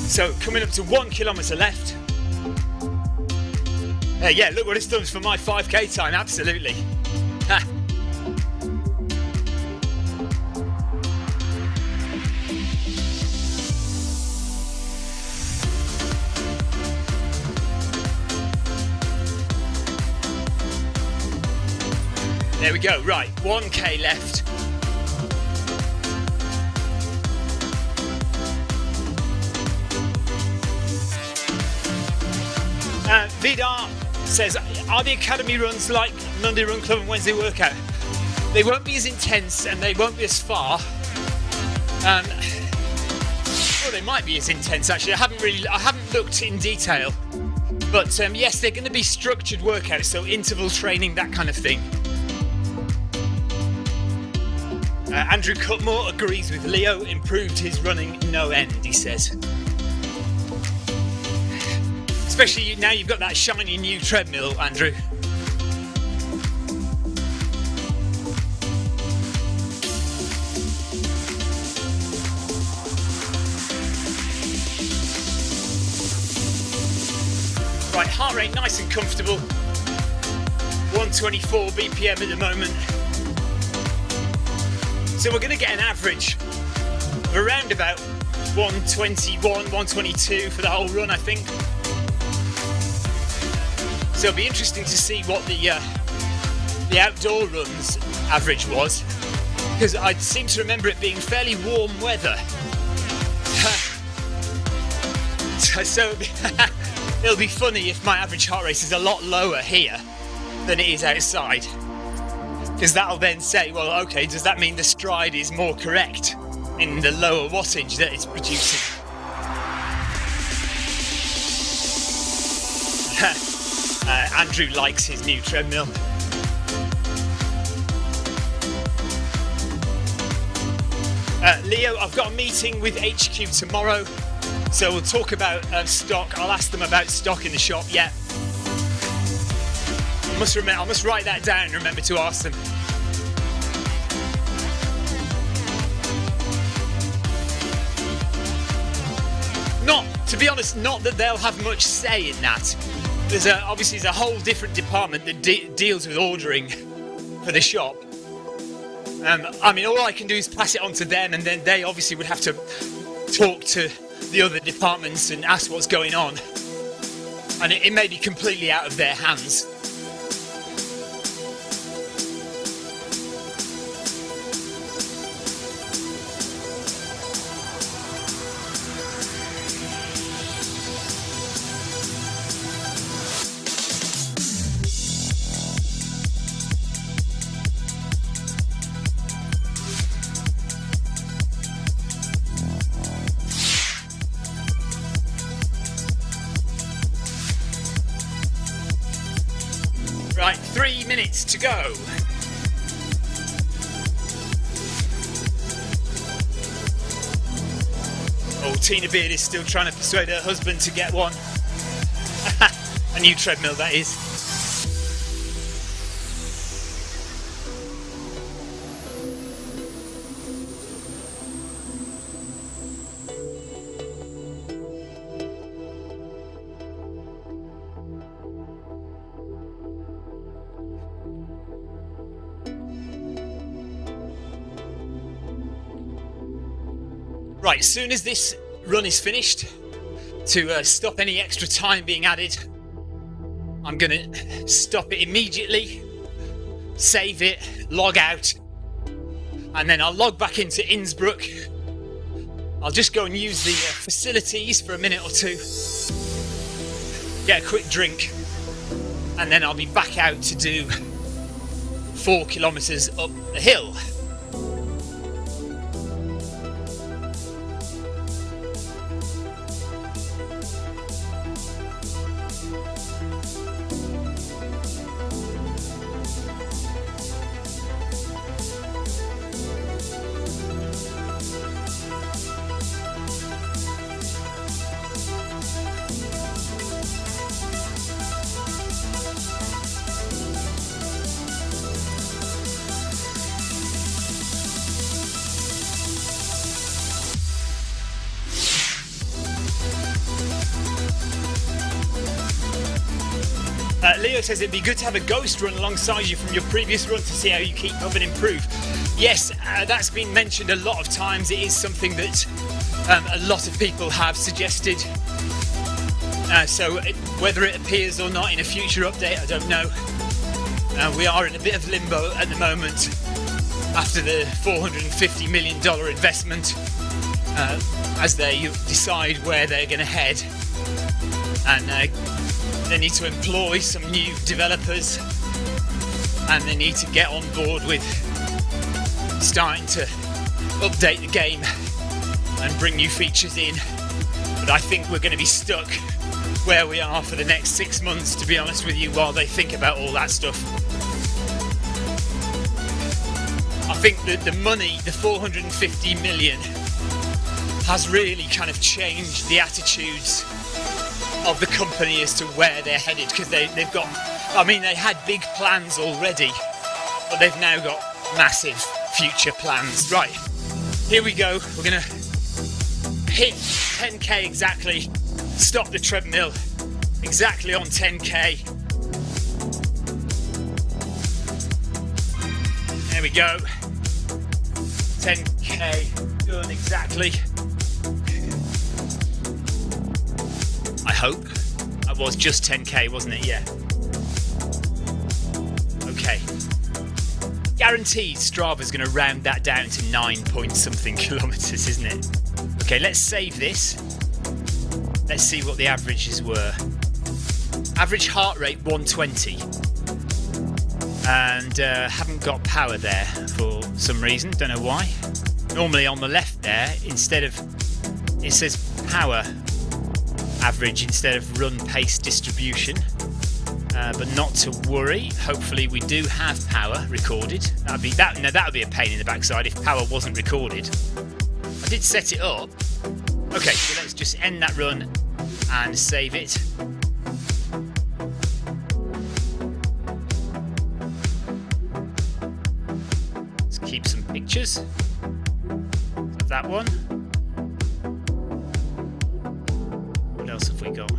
So coming up to 1 kilometre left. Yeah, look what it's done for my 5k time, absolutely. Ha. There we go, right, 1k left. Vidar says, are the academy runs like Monday Run Club and Wednesday workout? They won't be as intense and they won't be as far. Well, they might be as intense actually. I haven't looked in detail. But yes, they're going to be structured workouts, so interval training, that kind of thing. Andrew Cutmore agrees with Leo, improved his running no end, he says. Especially now you've got that shiny new treadmill, Andrew. Right, heart rate nice and comfortable. 124 BPM at the moment. So we're going to get an average of around about 121, 122 for the whole run, I think. So it'll be interesting to see what the outdoor runs average was, because I seem to remember it being fairly warm weather. So it'll be funny if my average heart rate is a lot lower here than it is outside, because that'll then say, well, okay, does that mean the Stryd is more correct in the lower wattage that it's producing? Andrew likes his new treadmill. Leo, I've got a meeting with HQ tomorrow, so we'll talk about stock. I'll ask them about stock in the shop. Yeah, I must write that down and remember to ask them. To be honest, not that they'll have much say in that. There's obviously a whole different department that deals with ordering for the shop. I mean, all I can do is pass it on to them, and then they obviously would have to talk to the other departments and ask what's going on. And it may be completely out of their hands. to go. Oh, Tina Beard is still trying to persuade her husband to get one. A new treadmill, that is. Right, as soon as this run is finished, to stop any extra time being added, I'm going to stop it immediately, save it, log out, and then I'll log back into Innsbruck. I'll just go and use the facilities for a minute or two, get a quick drink, and then I'll be back out to do 4 kilometers up the hill. Leo says it'd be good to have a ghost run alongside you from your previous run to see how you keep up and improve. Yes, that's been mentioned a lot of times. It is something that a lot of people have suggested. So whether it appears or not in a future update, I don't know. We are in a bit of limbo at the moment after the $450 million investment as they decide where they're going to head. And they need to employ some new developers, and they need to get on board with starting to update the game and bring new features in. But I think we're going to be stuck where we are for the next 6 months, to be honest with you, while they think about all that stuff. I think that the money, the 450 million, has really kind of changed the attitudes of the company as to where they're headed, because they've got, I mean, they had big plans already, but they've now got massive future plans. Right, here we go. We're gonna hit 10k exactly, stop the treadmill exactly on 10k. There we go, 10k done exactly. I hope. That was just 10k, wasn't it? Yeah. Okay. Guaranteed Strava's going to round that down to 9 point something kilometers, isn't it? Okay, let's save this. Let's see what the averages were. Average heart rate 120. And haven't got power there for some reason. Don't know why. Normally on the left there, instead of, it says power average instead of run pace distribution, but not to worry. Hopefully we do have power recorded. That would be a pain in the backside if power wasn't recorded. I did set it up. Okay, so let's just end that run and save it. Let's keep some pictures of that one. What else have we got?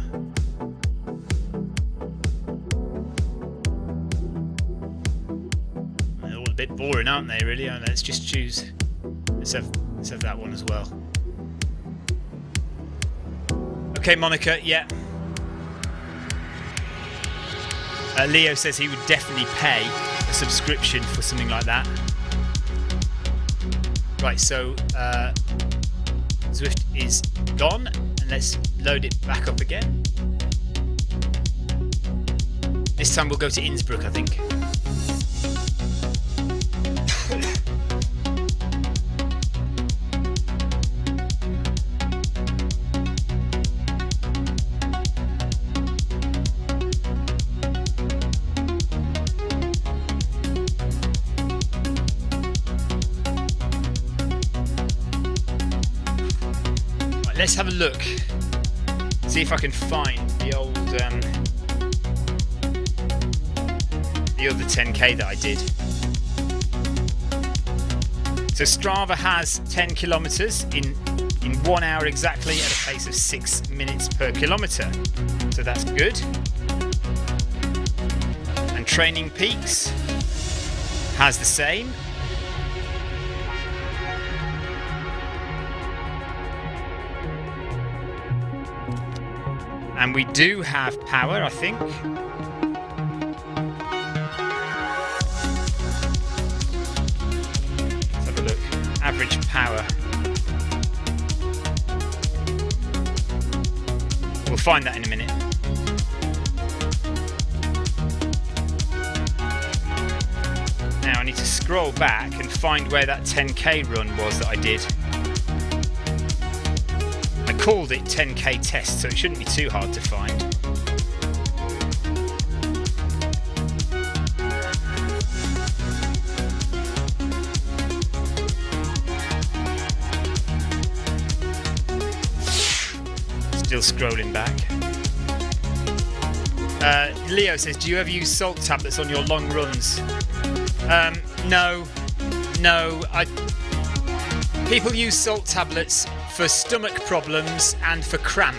They're all a bit boring, aren't they, really? Oh, let's just choose. Let's have that one as well. Okay, Monica, yeah. Leo says he would definitely pay a subscription for something like that. Right, so Zwift is gone, and let's load it back up again. This time we'll go to Innsbruck, I think. Right, let's have a look. See if I can find the old, the other 10k that I did. So Strava has 10 kilometers in 1 hour exactly at a pace of 6 minutes per kilometer. So that's good. And Training Peaks has the same. And we do have power, I think. Let's have a look. Average power. We'll find that in a minute. Now I need to scroll back and find where that 10k run was that I did. I called it 10k test, so it shouldn't be too hard to find. Still scrolling back. Leo says, do you ever use salt tablets on your long runs? No. People use salt tablets for stomach problems and for cramp.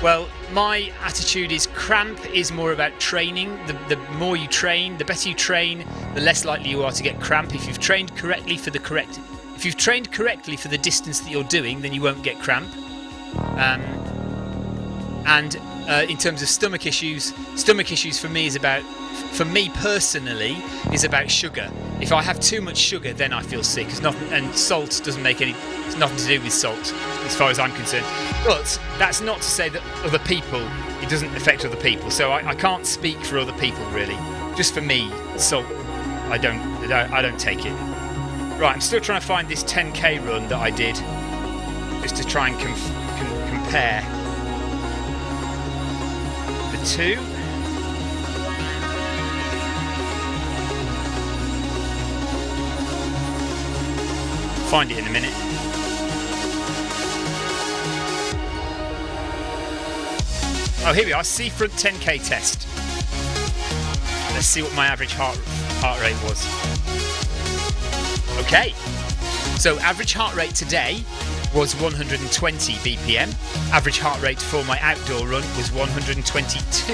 Well, my attitude is cramp is more about training. The more you train, the better you train, the less likely you are to get cramp. If you've trained correctly for the distance that you're doing, then you won't get cramp. In terms of stomach issues for me personally is about sugar. If I have too much sugar, then I feel sick. And salt doesn't make it's nothing to do with salt, as far as I'm concerned. But that's not to say that it doesn't affect other people. So I can't speak for other people really. Just for me, salt, I don't take it. Right, I'm still trying to find this 10k run that I did, just to try and compare the two. Find it in a minute. Oh, here we are. Seafront 10k test. Let's see what my average heart rate was. Okay. So average heart rate today was 120 BPM. Average heart rate for my outdoor run was 122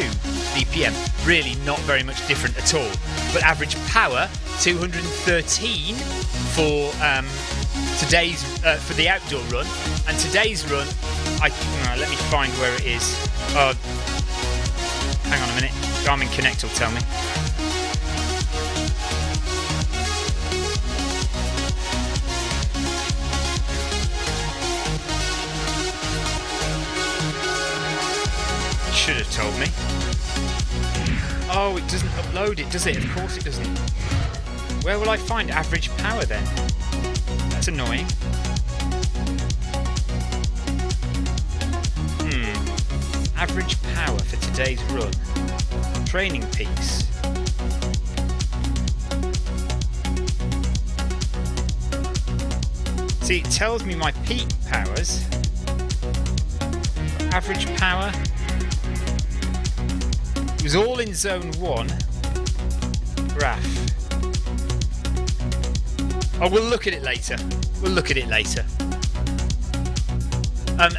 BPM. Really not very much different at all. But average power 213 for today's for the outdoor run, and today's run let me find where it is. Hang on a minute, Garmin Connect will tell me. It should have told me. Oh, it doesn't upload it, does it? Of course it doesn't. Where will I find average power then? That's annoying. Average power for today's run. Training Peaks. See, it tells me my peak powers. Average power. It was all in zone 1. Graph. Oh, we'll look at it later.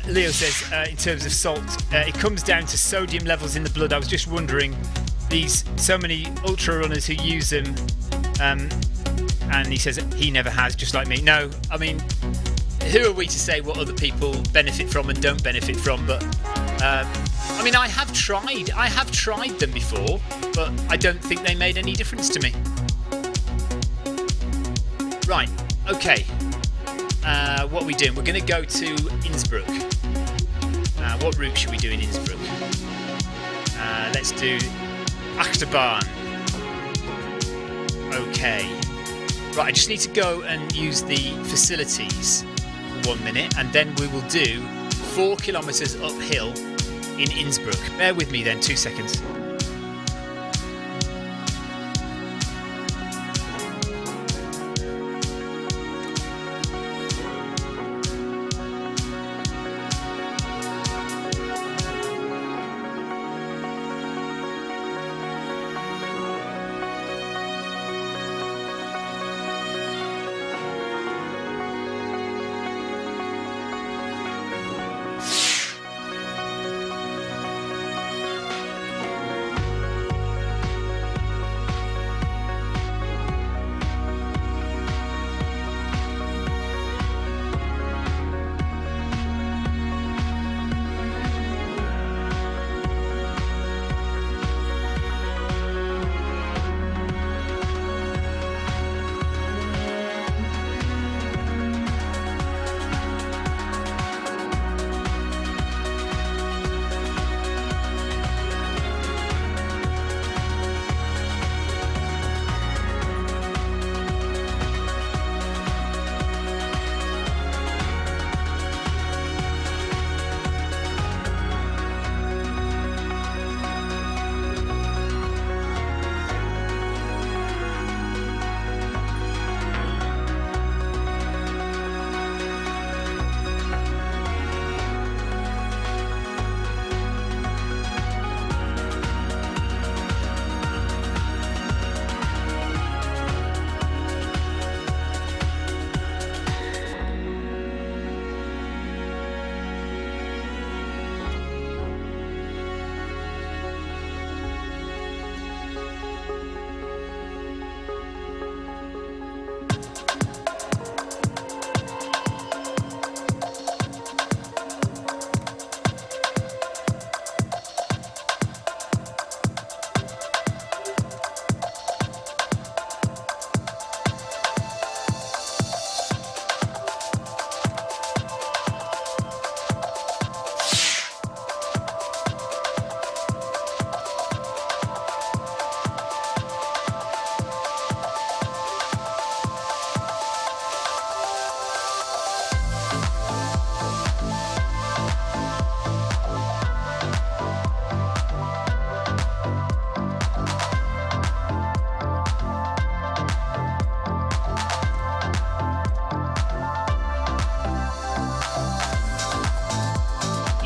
Leo says, in terms of salt, it comes down to sodium levels in the blood. I was just wondering, so many ultra runners who use them, and he says he never has, just like me. No, I mean, who are we to say what other people benefit from and don't benefit from? But I mean, I have tried them before, but I don't think they made any difference to me. Right, okay. What are we doing? We're going to go to Innsbruck. What route should we do in Innsbruck? Let's do Achterbahn. Okay. Right, I just need to go and use the facilities for 1 minute, and then we will do 4 kilometres uphill in Innsbruck. Bear with me then, 2 seconds.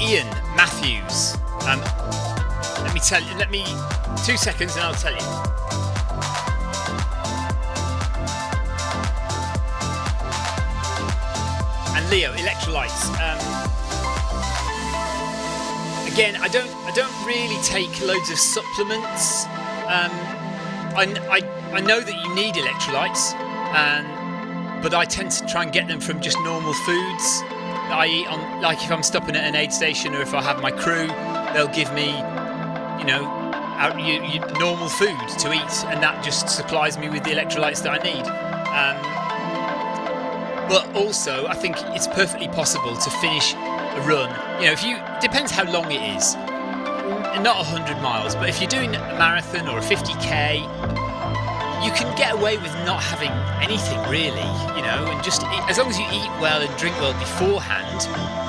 Ian Matthews. Let me tell you. 2 seconds, and I'll tell you. And Leo, electrolytes. Again, I don't really take loads of supplements. I know that you need electrolytes, but I tend to try and get them from just normal foods that I eat on. Like if I'm stopping at an aid station, or if I have my crew, they'll give me, normal food to eat, and that just supplies me with the electrolytes that I need. But also, I think it's perfectly possible to finish a run. Depends how long it is. Not 100 miles, but if you're doing a marathon or a 50k, you can get away with not having anything really, and just as long as you eat well and drink well beforehand,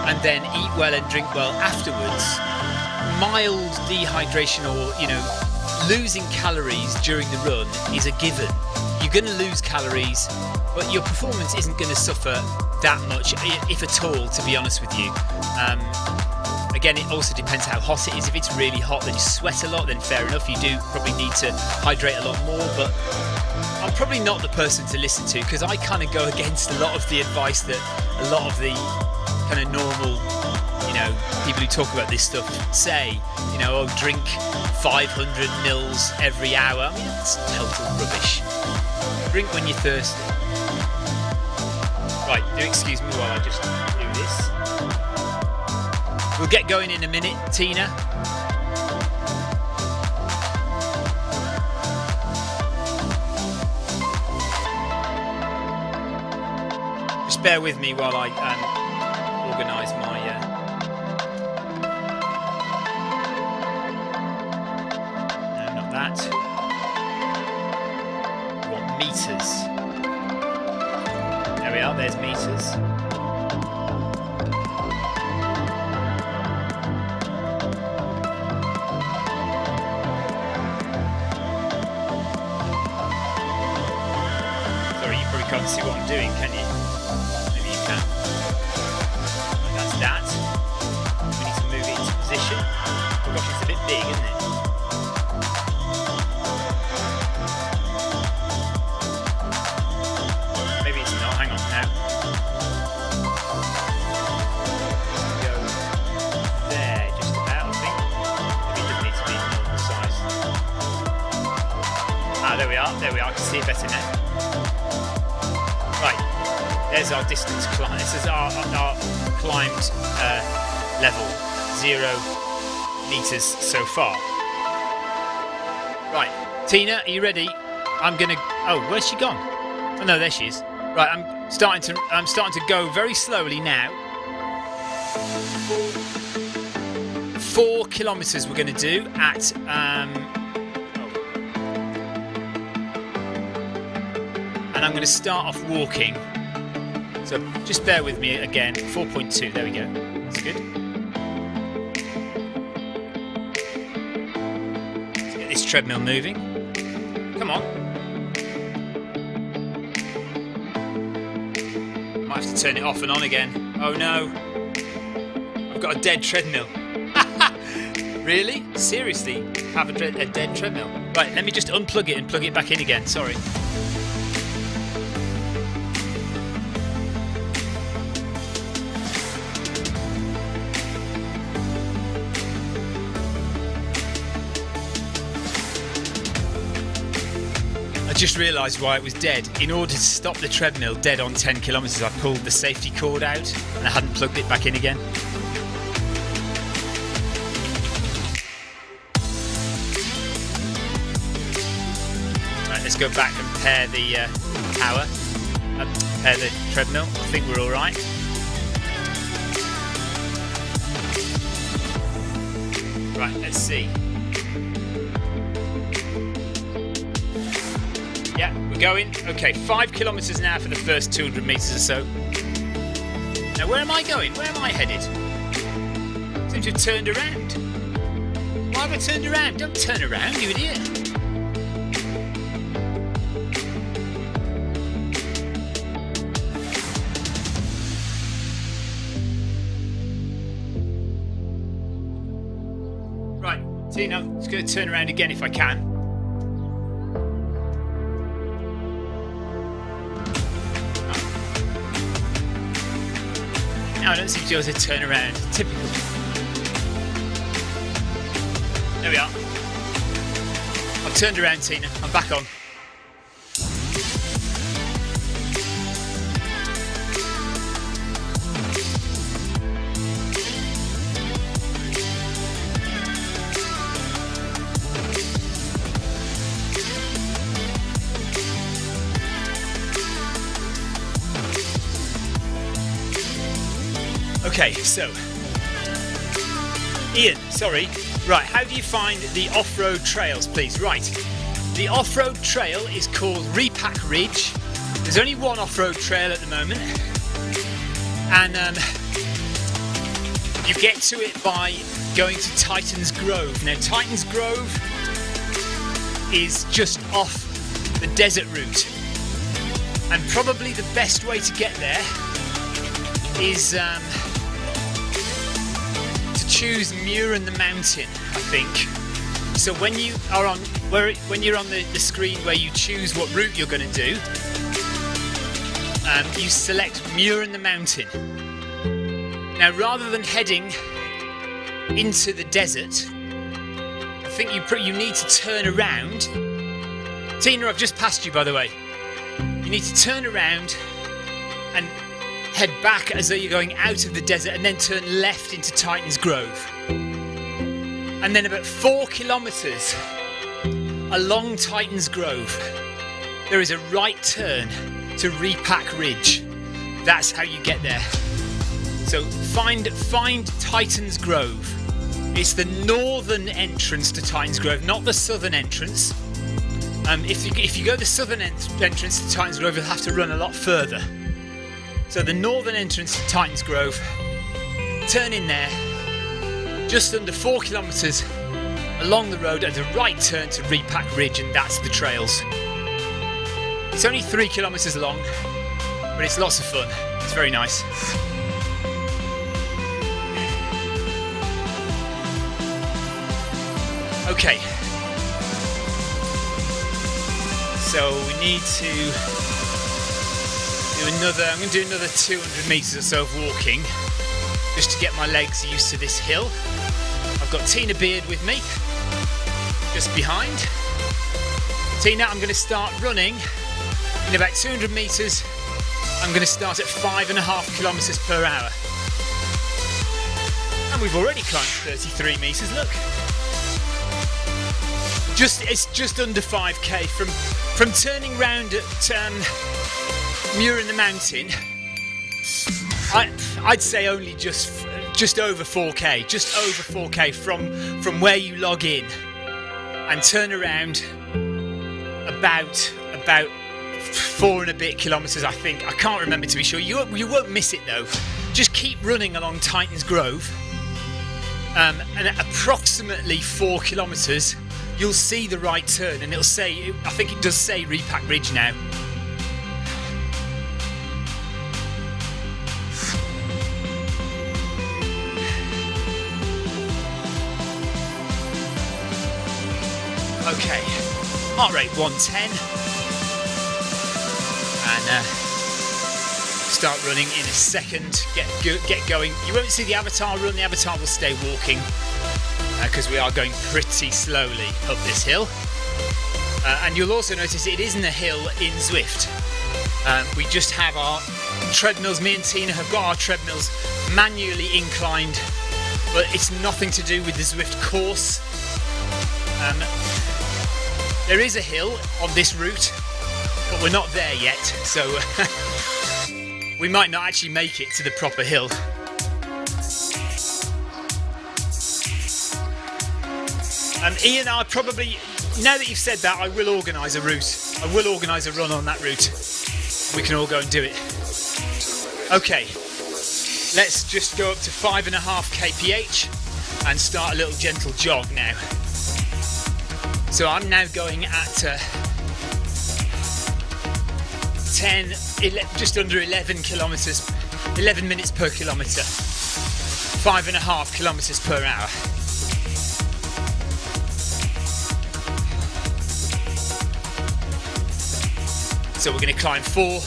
and then eat well and drink well afterwards. Mild dehydration or losing calories during the run is a given. You're going to lose calories, but your performance isn't going to suffer that much, if at all, to be honest with you. Again, it also depends how hot it is. If it's really hot, then you sweat a lot, then fair enough, you do probably need to hydrate a lot more. But I'm probably not the person to listen to, because I kind of go against a lot of the advice that a lot of the kind of normal, people who talk about this stuff say. Drink 500 mils every hour. I mean, that's total rubbish. Drink when you're thirsty. Right, do excuse me while I just do this. We'll get going in a minute, Tina. Just bear with me while I organise my... No, not that. I want meters. There we are, there's meters. Can't see what I'm doing, can you? Maybe you can. And that's that. We need to move it into position. Oh gosh, it's a bit big, isn't it? Maybe it's not. Hang on now. Go there, just about, I think. Maybe it doesn't need to be normal size. Ah, there we are. There we are. I can see it better now. Right, there's our distance climb. This is our climbed level, 0 meters so far. Right, Tina, are you ready? I'm gonna. Oh, where's she gone? Oh no, there she is. Right, I'm starting to go very slowly now. 4 kilometers we're going to do at. And I'm going to start off walking. So just bear with me again. 4.2. There we go. That's good. Let's get this treadmill moving. Come on. Might have to turn it off and on again. Oh no. I've got a dead treadmill. Really? Seriously? Have a dead treadmill? Right, let me just unplug it and plug it back in again. Sorry. Just realised why it was dead. In order to stop the treadmill dead on 10 kilometres, I pulled the safety cord out and I hadn't plugged it back in again. Right, let's go back and pair the power, pair the treadmill. I think we're all right. Right, let's see. Yeah, we're going. Okay, 5 kilometres now for the first 200 metres or so. Now, where am I going? Where am I headed? I seem to have turned around. Why have I turned around? Don't turn around, you idiot. See, now I'm just going to turn around again if I can. Now I don't seem to be able to turn around. Typical. There we are. I've turned around, Tina. I'm back on. Okay, so Ian, sorry. Right, how do you find the off-road trails, please? Right, the off-road trail is called Repack Ridge. There's only one off-road trail at the moment, and you get to it by going to Titans Grove. Now, Titans Grove is just off the desert route, and probably the best way to get there is choose Muir and the Mountain, I think. So when you are on the screen where you choose what route you're going to do, you select Muir and the Mountain. Now, rather than heading into the desert, I think you need to turn around. Tina, I've just passed you, by the way. You need to turn around and head back as though you're going out of the desert, and then turn left into Titans Grove. And then about 4 kilometres along Titans Grove, there is a right turn to Repack Ridge. That's how you get there. So find Titans Grove. It's the northern entrance to Titans Grove, not the southern entrance. If you go the southern entrance to Titans Grove, you'll have to run a lot further. So the northern entrance to Titans Grove, turn in there, just under 4 kilometres along the road at a right turn to Repack Ridge, and that's the trails. It's only 3 kilometres long, but it's lots of fun. It's very nice. Okay. So we need to I'm going to do another 200 metres or so of walking, just to get my legs used to this hill. I've got Tina Beard with me, just behind. Tina, I'm going to start running in about 200 metres. I'm going to start at 5.5 kilometres per hour. And we've already climbed 33 metres, look. It's just under 5k from turning round at Muir in the Mountain. I'd say only just over 4k, just over 4k from where you log in, and turn around about 4 and a bit kilometres, I think. I can't remember to be sure. You won't miss it though. Just keep running along Titans Grove, and at approximately 4 kilometres you'll see the right turn, and it'll say, I think it does say Repack Ridge now. Okay, heart rate 110, and start running in a second. Get going. You won't see the avatar run. The avatar will stay walking because we are going pretty slowly up this hill. And you'll also notice it isn't a hill in Zwift. We just have our treadmills. Me and Tina have got our treadmills manually inclined, but it's nothing to do with the Zwift course. There is a hill on this route, but we're not there yet, so we might not actually make it to the proper hill. Ian, I probably, now that you've said that, I will organise a route. I will organise a run on that route. We can all go and do it. Okay, let's just go up to 5.5 kph and start a little gentle jog now. So I'm now going at just under 11 kilometres, 11 minutes per kilometre, 5.5 kilometres per hour. So we're going to climb 4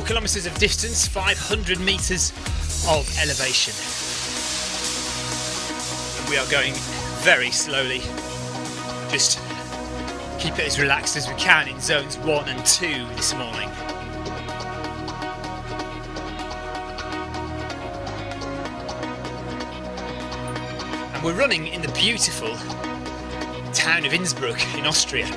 kilometres of distance, 500 metres of elevation. We are going very slowly, just keep it as relaxed as we can in zones 1 and 2 this morning. And we're running in the beautiful town of Innsbruck in Austria.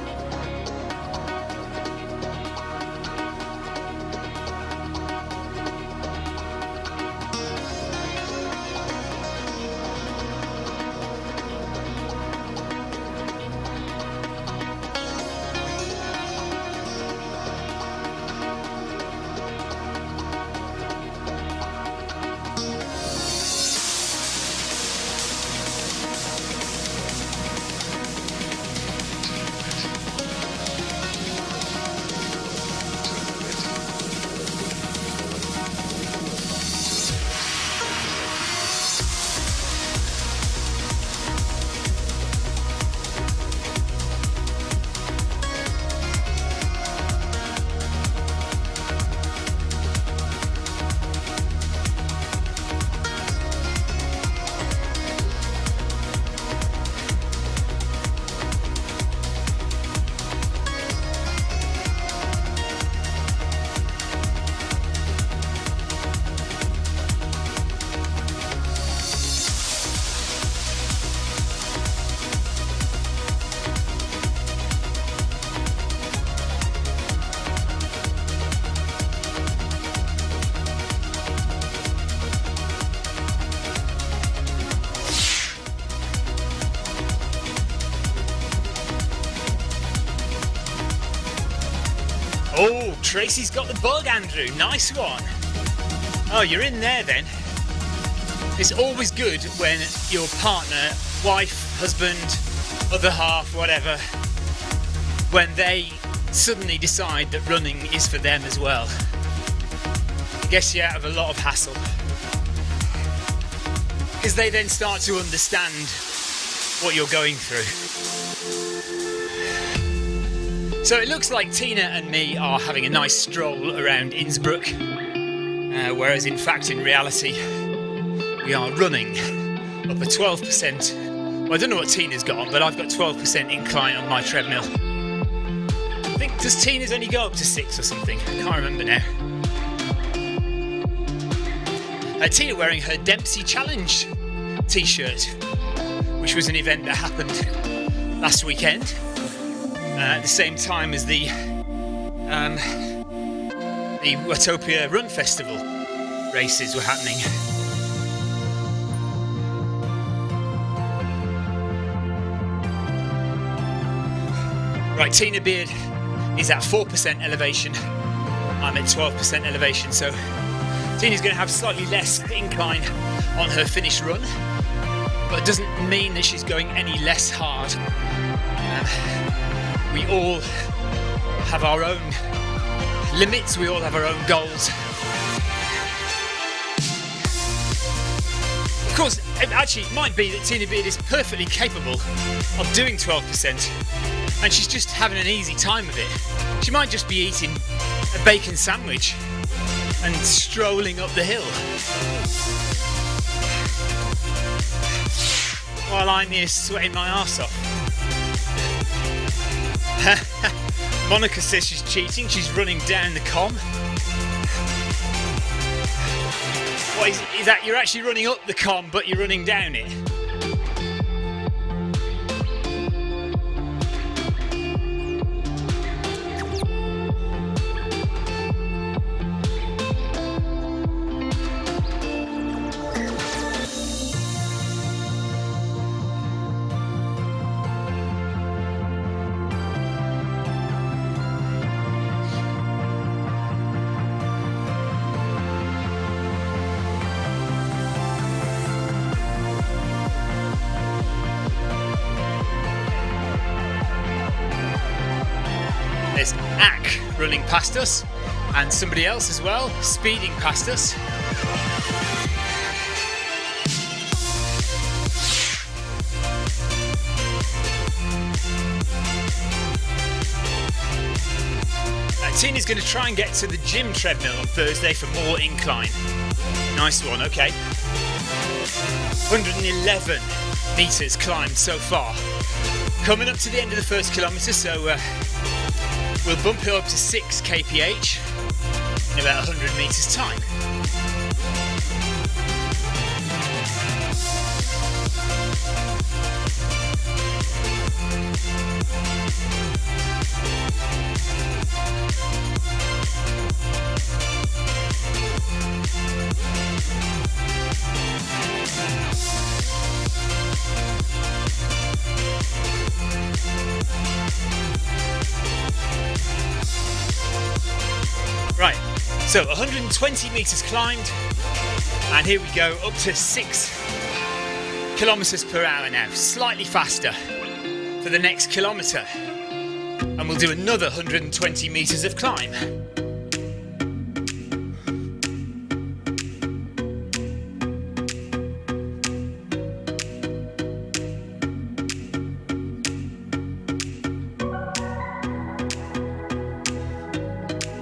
Oh, Tracy's got the bug, Andrew. Nice one. Oh, you're in there then. It's always good when your partner, wife, husband, other half, whatever, when they suddenly decide that running is for them as well. It gets you out of a lot of hassle. Because they then start to understand what you're going through. So it looks like Tina and me are having a nice stroll around Innsbruck, whereas in fact, in reality, we are running up a 12%. Well, I don't know what Tina's got on, but I've got 12% incline on my treadmill. I think, does Tina's only go up to 6 or something? I can't remember now. Tina wearing her Dempsey Challenge t-shirt, which was an event that happened last weekend. At the same time as the Watopia Run Festival races were happening. Right, Tina Beard is at 4% elevation. I'm at 12% elevation, so Tina's going to have slightly less incline on her finish run, but it doesn't mean that she's going any less hard. We all have our own limits, we all have our own goals. Of course, actually it might be that Tina Beard is perfectly capable of doing 12% and she's just having an easy time with it. She might just be eating a bacon sandwich and strolling up the hill, while I'm here sweating my arse off. Monica says she's cheating, she's running down the comm. What is that? You're actually running up the comm, but you're running down it? There's Ack running past us, and somebody else as well, speeding past us. Tina's going to try and get to the gym treadmill on Thursday for more incline. Nice one, okay. 111 metres climbed so far. Coming up to the end of the first kilometre, so we'll bump it up to 6 kph in about 100 metres time. Right, so 120 metres climbed, and here we go up to 6 kilometres per hour now, slightly faster for the next kilometre, and we'll do another 120 metres of climb.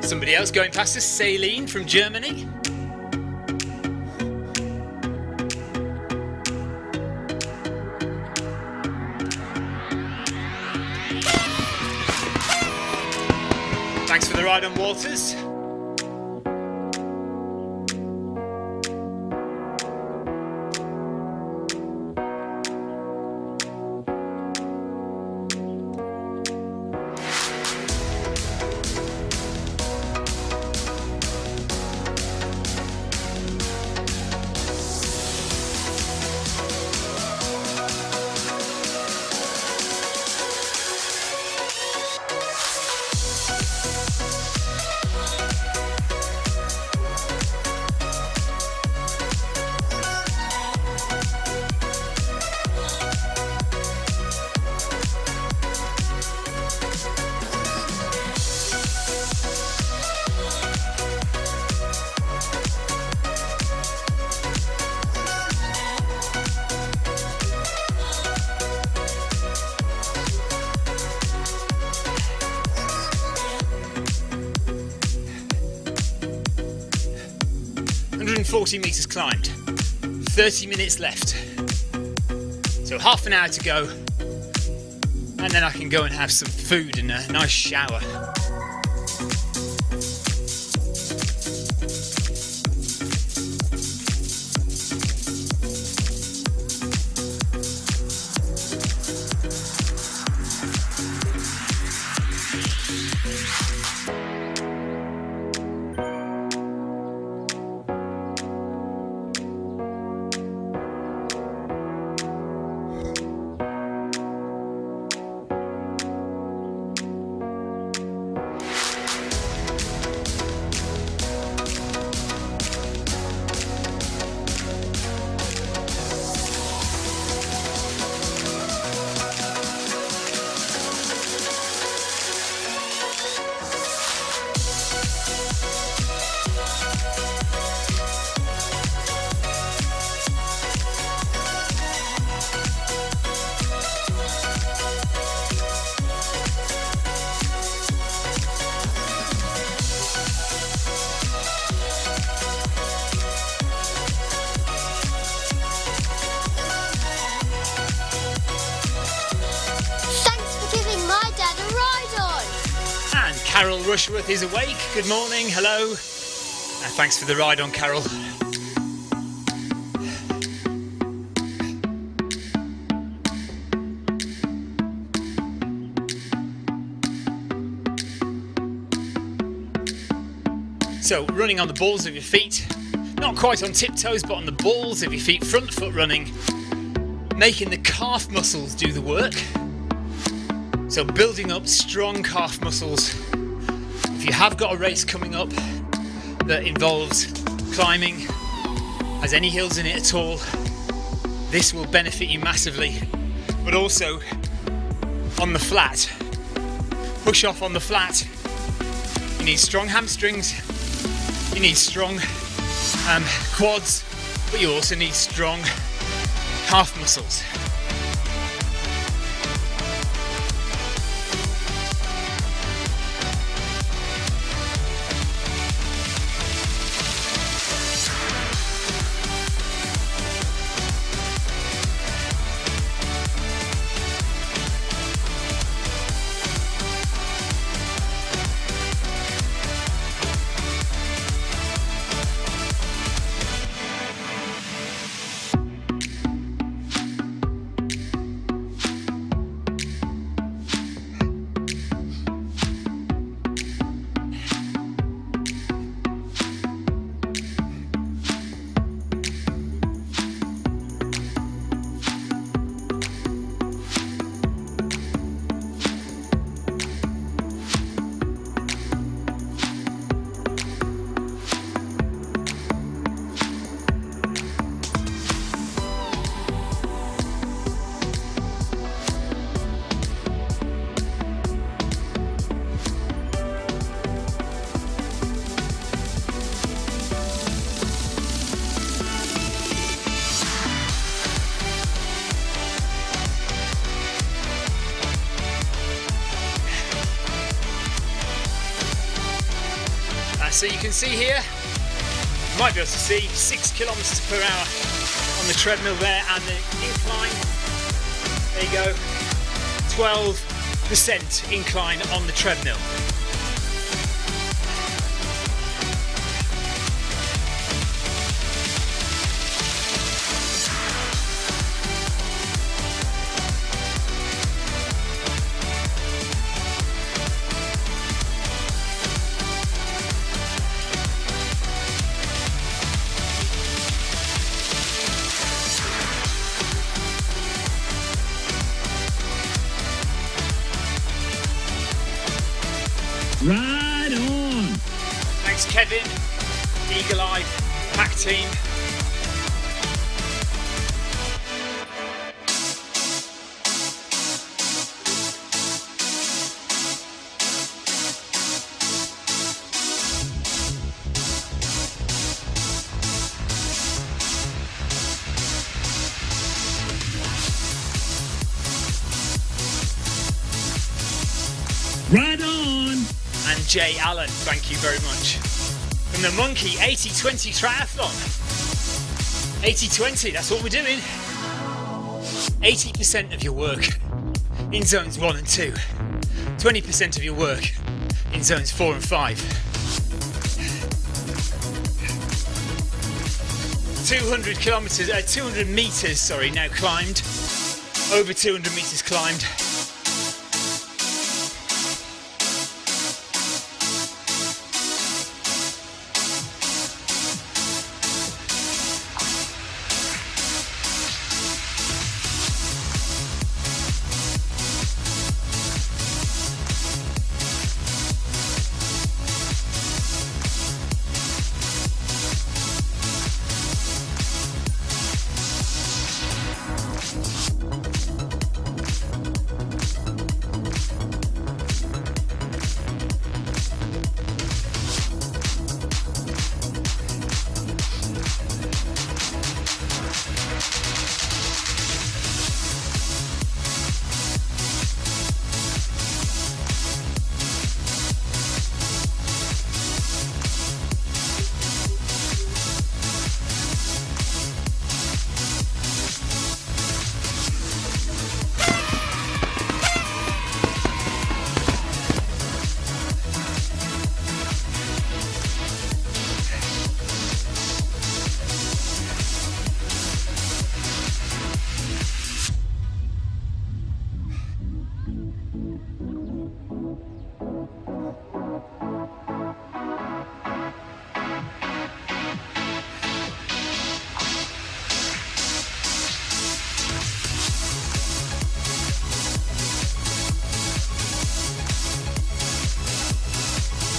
Somebody else going past us, Celine from Germany. Thanks for the ride on Walters. .40 metres climbed, 30 minutes left, so half an hour to go, and then I can go and have some food and a nice shower. Carol Rushworth is awake. Good morning, hello. Thanks for the ride on, Carol. So, running on the balls of your feet, not quite on tiptoes, but on the balls of your feet, front foot running, making the calf muscles do the work. So building up strong calf muscles. If you have got a race coming up that involves climbing, has any hills in it at all, this will benefit you massively. But also on the flat, push off on the flat. You need strong hamstrings, you need strong quads, but you also need strong calf muscles. So you can see here, you might be able to see 6 kilometers per hour on the treadmill there, and the incline, there you go, 12% incline on the treadmill.
Right on.
Thanks, Kevin, Eagle Eye, Pack Team.
Right on.
And Jay Allen, thank you very much. From the Monkey 80-20 triathlon. 80-20, that's what we're doing. 80% of your work in zones 1 and 2. 20% of your work in zones 4 and 5. 200 meters, now climbed. Over 200 meters climbed.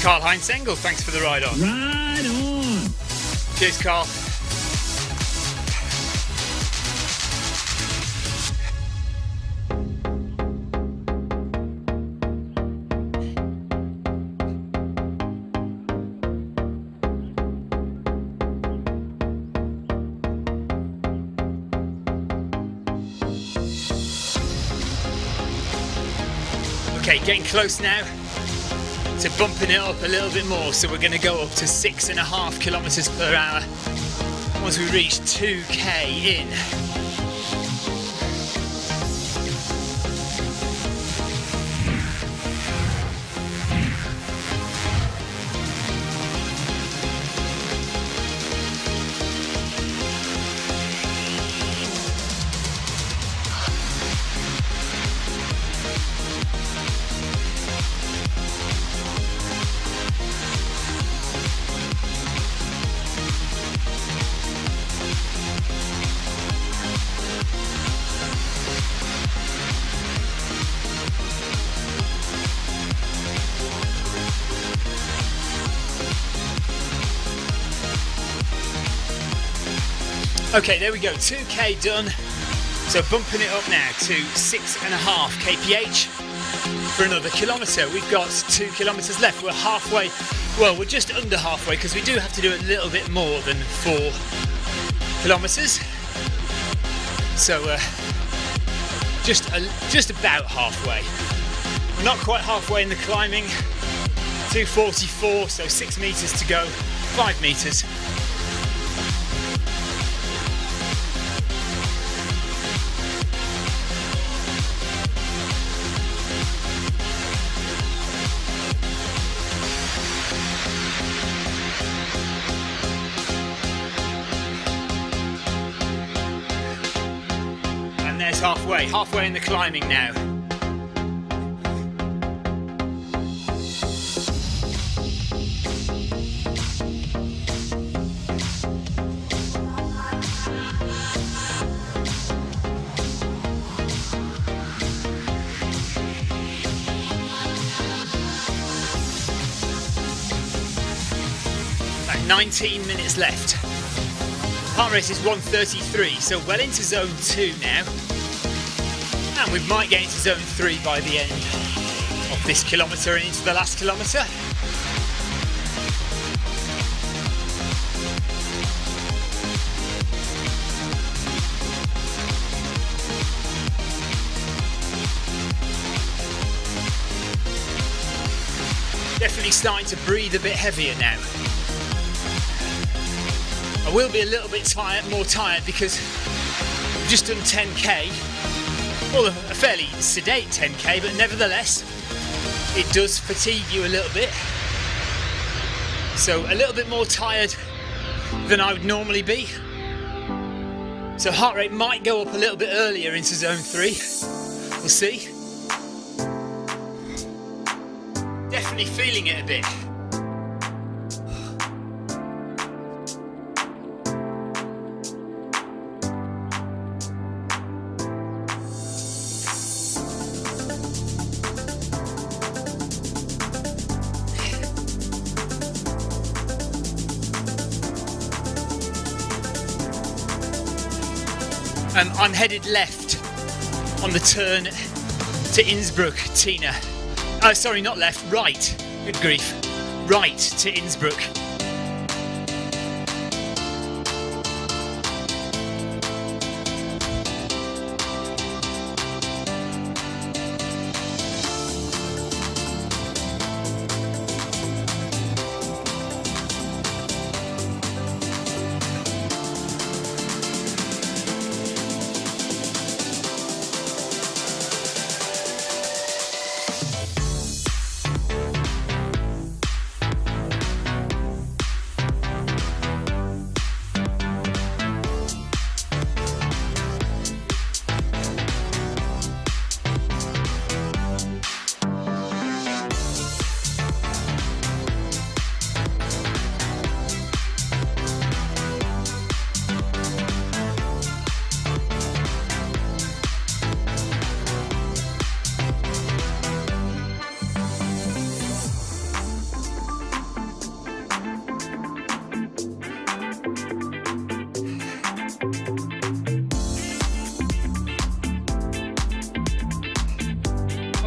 Karl-Heinz Engel, thanks for the ride on.
Right on.
Cheers, Carl. Okay, getting close now to bumping it up a little bit more, so we're going to go up to 6.5 kilometers per hour once we reach 2k in. Okay, there we go, 2k done. So bumping it up now to 6.5 kph for another kilometre. We've got 2 kilometres left. We're halfway, well, we're just under halfway because we do have to do a little bit more than 4 kilometres. So just about halfway. We're not quite halfway in the climbing, 2:44, so 6 metres to go, 5 metres. And there's halfway in the climbing now. About 19 minutes left. Heart rate is 133, so well into zone 2 now. And we might get into zone 3 by the end of this kilometre and into the last kilometre. Definitely starting to breathe a bit heavier now. I will be a little bit more tired because I've just done 10k. Well, a fairly sedate 10k, but nevertheless, it does fatigue you a little bit. So a little bit more tired than I would normally be. So heart rate might go up a little bit earlier into zone 3. We'll see. Definitely feeling it a bit. I'm headed left on the turn to Innsbruck, Tina. Oh, sorry, not left, right. Good grief. Right to Innsbruck.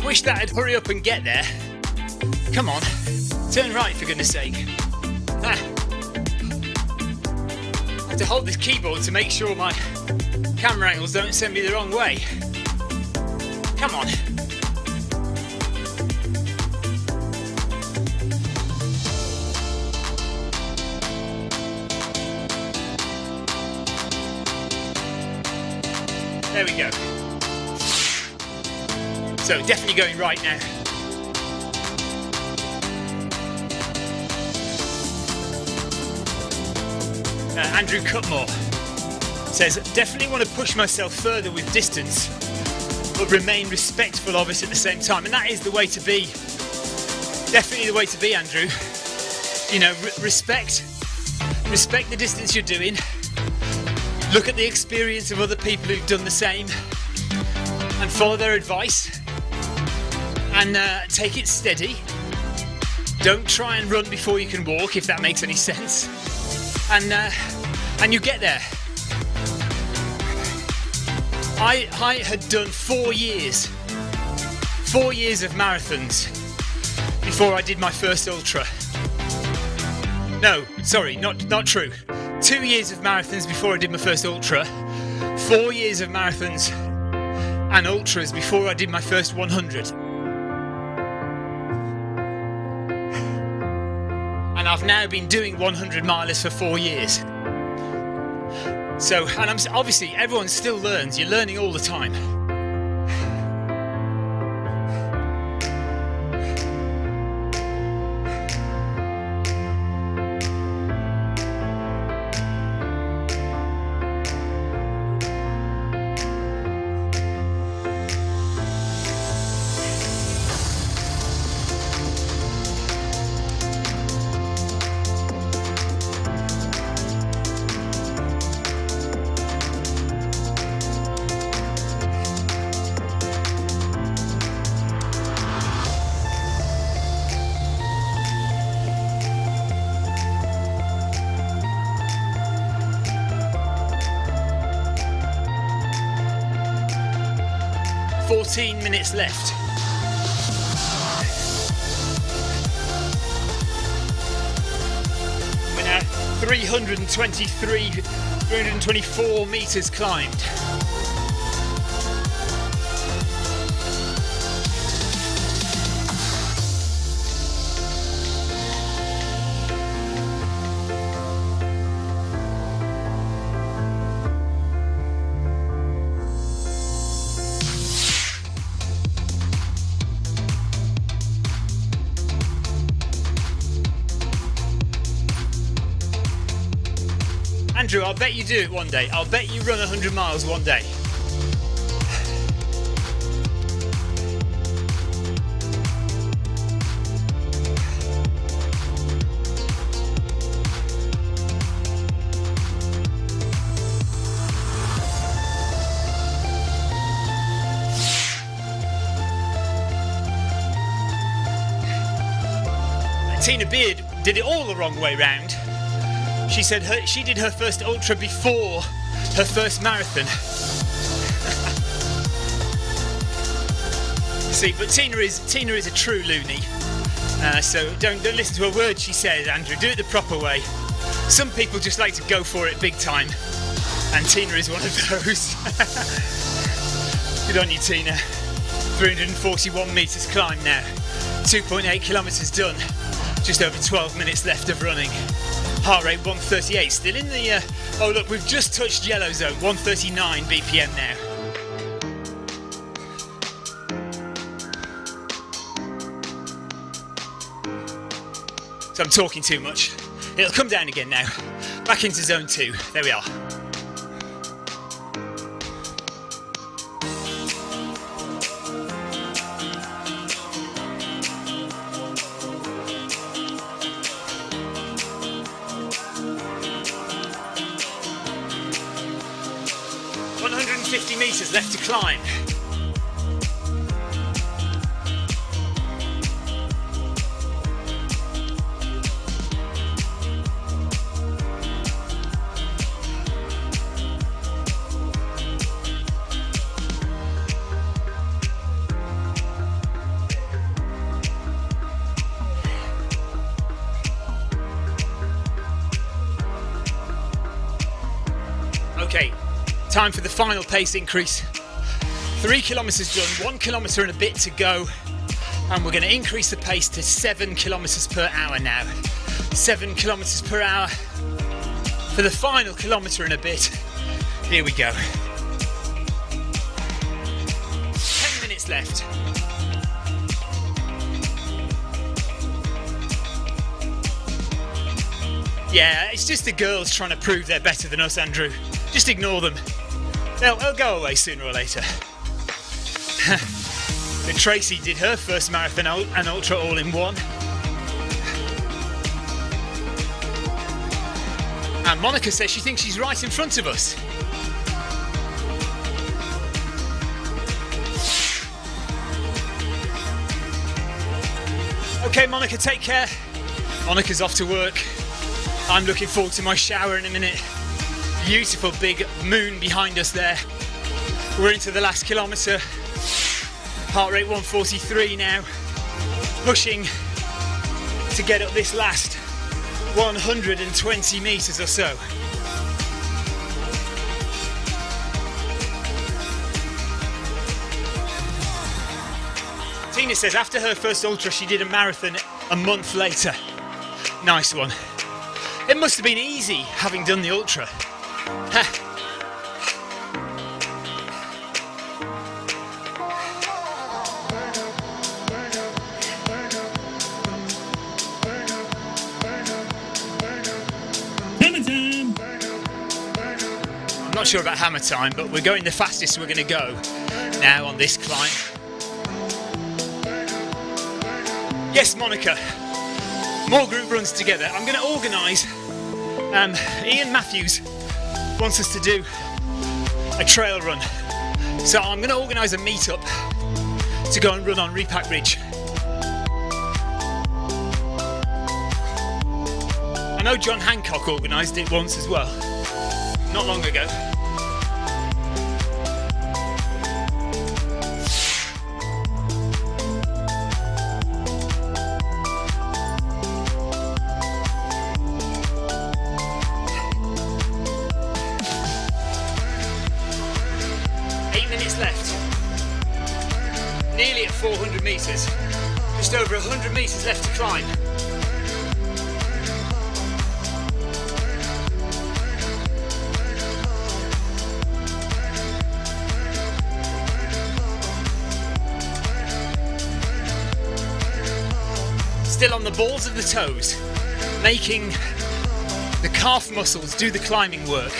Wish that I'd hurry up and get there. Come on, turn right for goodness sake. I have to hold this keyboard to make sure my camera angles don't send me the wrong way. Come on. There we go. So definitely going right now. Andrew Cutmore says, definitely want to push myself further with distance, but remain respectful of it at the same time. And that is the way to be. Definitely the way to be, Andrew. You know, respect the distance you're doing. Look at the experience of other people who've done the same and follow their advice. And take it steady. Don't try and run before you can walk, if that makes any sense. And you get there. I had done 4 years of marathons before I did my first ultra. No, sorry, not true. 2 years of marathons before I did my first ultra. 4 years of marathons and ultras before I did my first 100. I've now been doing 100 milers for 4 years. So, and obviously everyone still learns, you're learning all the time. Minutes left. We're now 324 meters climbed. Andrew, I'll bet you do it one day. I'll bet you run 100 miles one day. Tina Beard did it all the wrong way round. She said she did her first ultra before her first marathon. See, but Tina is a true loony. So don't listen to a word she says, Andrew. Do it the proper way. Some people just like to go for it big time, and Tina is one of those. Good on you, Tina. 341 metres climbed now. 2.8 kilometres done. Just over 12 minutes left of running. Heart rate 138, still in the, oh look, we've just touched yellow zone, 139 BPM now. So I'm talking too much. It'll come down again now. Back into zone 2, there we are. Meters left to climb. Okay, time for the final pace increase. 3 kilometres done, 1 kilometre and a bit to go, and we're going to increase the pace to 7 kilometres per hour now. 7 kilometres per hour for the final kilometre and a bit. Here we go. 10 minutes left. Yeah, it's just the girls trying to prove they're better than us, Andrew. Just ignore them. They'll go away sooner or later. But Tracy did her first marathon and ultra all in one. And Monica says she thinks she's right in front of us. Okay, Monica, take care. Monica's off to work. I'm looking forward to my shower in a minute. Beautiful big moon behind us there. We're into the last kilometre. Heart rate 143 now. Pushing to get up this last 120 metres or so. Tina says after her first ultra she did a marathon a month later. Nice one. It must have been easy having done the ultra.
Hammer time.
I'm not sure about hammer time, but we're going the fastest we're going to go now on this climb. Yes, Monica. More group runs together. I'm going to organise. Ian Matthews wants us to do a trail run, so I'm going to organise a meet-up to go and run on Repack Ridge. I know John Hancock organised it once as well, not long ago. Nearly at 400 metres, just over 100 metres left to climb. Still on the balls of the toes, making the calf muscles do the climbing work.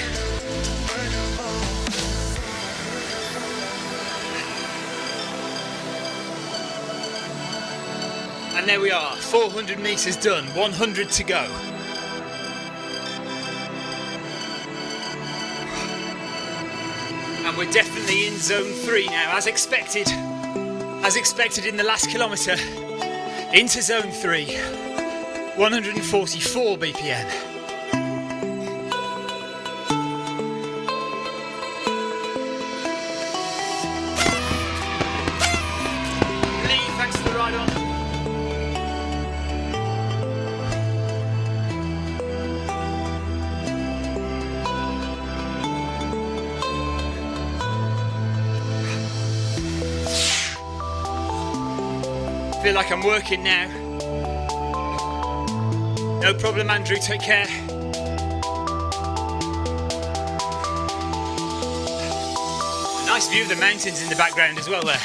And there we are, 400 metres done, 100 to go. And we're definitely in zone 3 now, as expected in the last kilometre, into zone 3, 144 BPM. Lee, thanks for the ride on. Feel like I'm working now. No problem, Andrew, take care. A nice view of the mountains in the background as well there.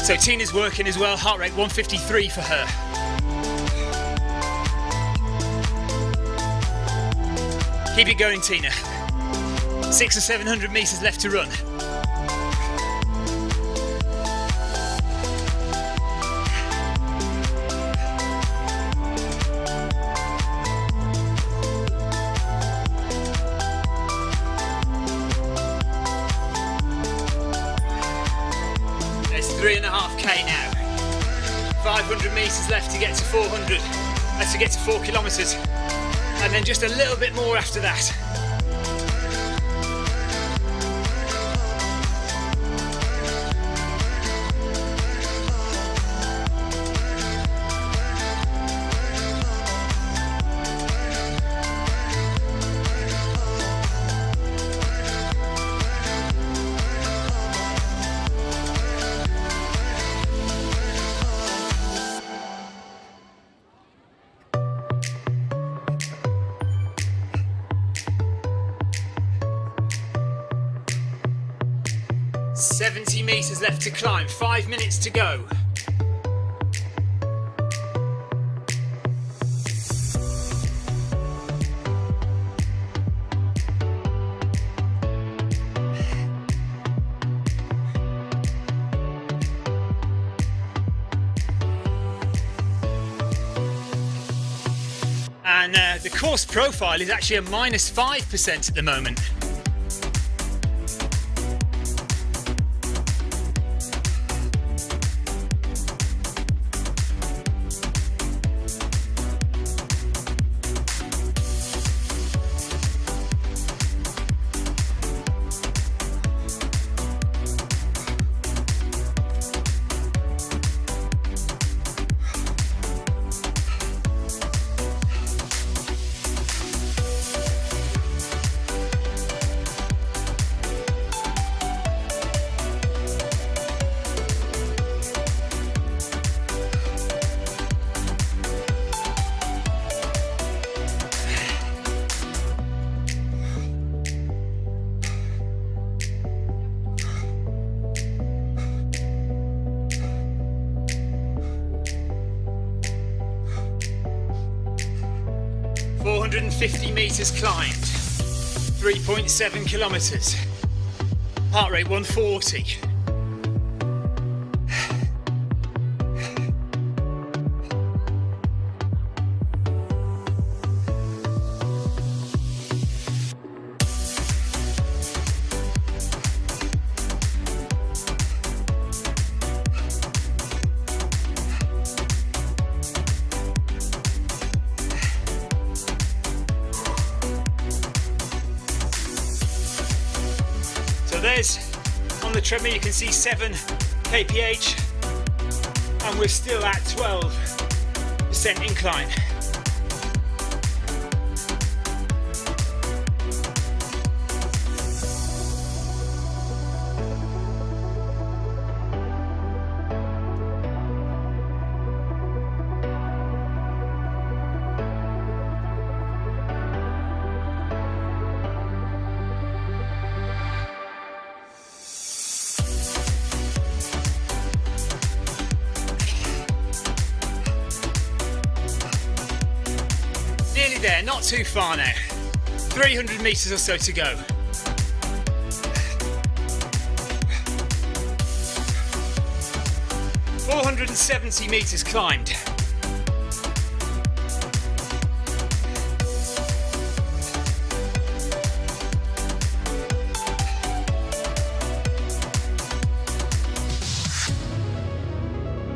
So Tina's working as well, heart rate 153 for her. Keep it going, Tina. 600 or 700 metres left to run. There's 3.5k now. 500 metres left to get to 400. To get to 4 kilometres. And then just a little bit more after that. .70 metres left to climb, 5 minutes to go. And the course profile is actually a -5% at the moment. 450 meters climbed, 3.7 kilometers, heart rate 140. There's, on the treadmill you can see 7 kph and we're still at 12% incline. Nearly there, not too far now. 300 meters or so to go. "470 meters climbed.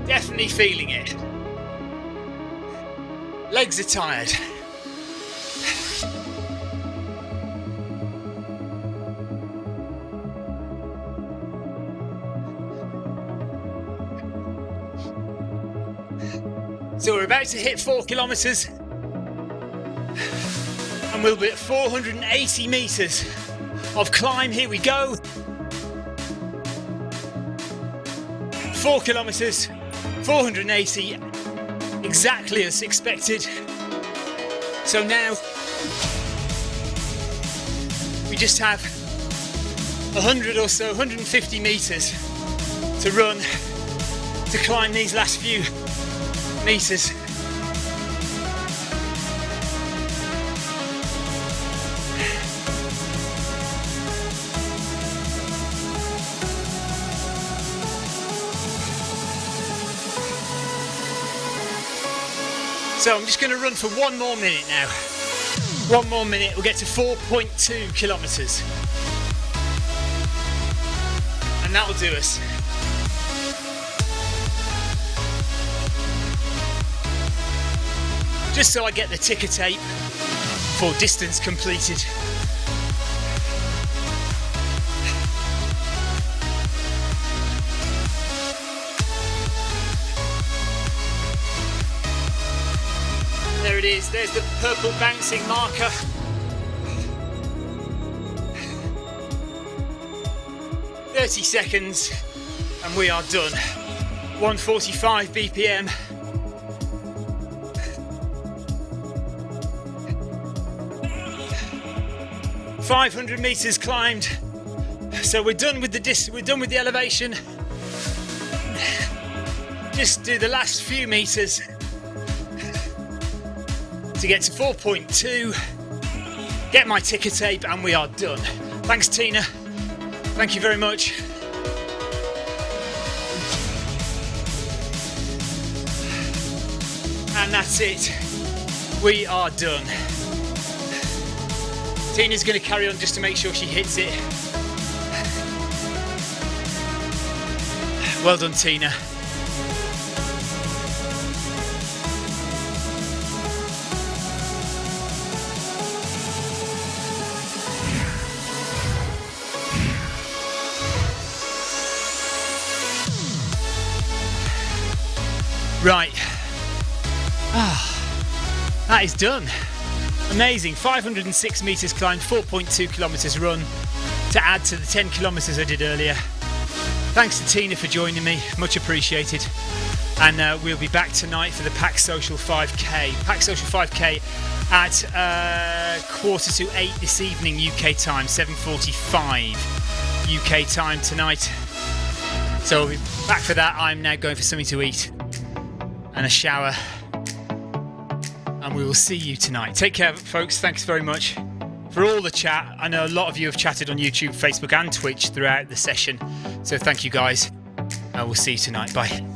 Definitely feeling it. Legs are tired. So we're about to hit 4 kilometers and we'll be at 480 meters of climb. Here we go. 4 kilometers, 480, exactly as expected. So now we just have 100 or so, 150 meters to run to climb these last few meters. So I'm just going to run for 1 more minute now. 1 more minute, we'll get to 4.2 kilometers. And that'll do us. Just so I get the ticker tape for distance completed. There it is, there's the purple bouncing marker. "30 seconds and we are done. 145 BPM. "500 meters climbed." So we're done with the elevation. Just do the last few meters to get to 4.2, get my ticker tape, and we are done. Thanks, Tina. Thank you very much. And that's it. We are done. Tina's going to carry on just to make sure she hits it. Well done, Tina. Right. That is done. Amazing. 506 meters climbed, 4.2 kilometers run to add to the 10 kilometers I did earlier. Thanks to Tina for joining me, much appreciated. And we'll be back tonight for the Pack Social 5K. Pack Social 5K at 7:45 this evening UK time, 7:45 UK time tonight. So we'll be back for that. I'm now going for something to eat and a shower. and we will see you tonight. Take care, folks. Thanks very much for all the chat. I know a lot of you have chatted on YouTube, Facebook and Twitch throughout the session, so thank you guys. We'll see you tonight. Bye.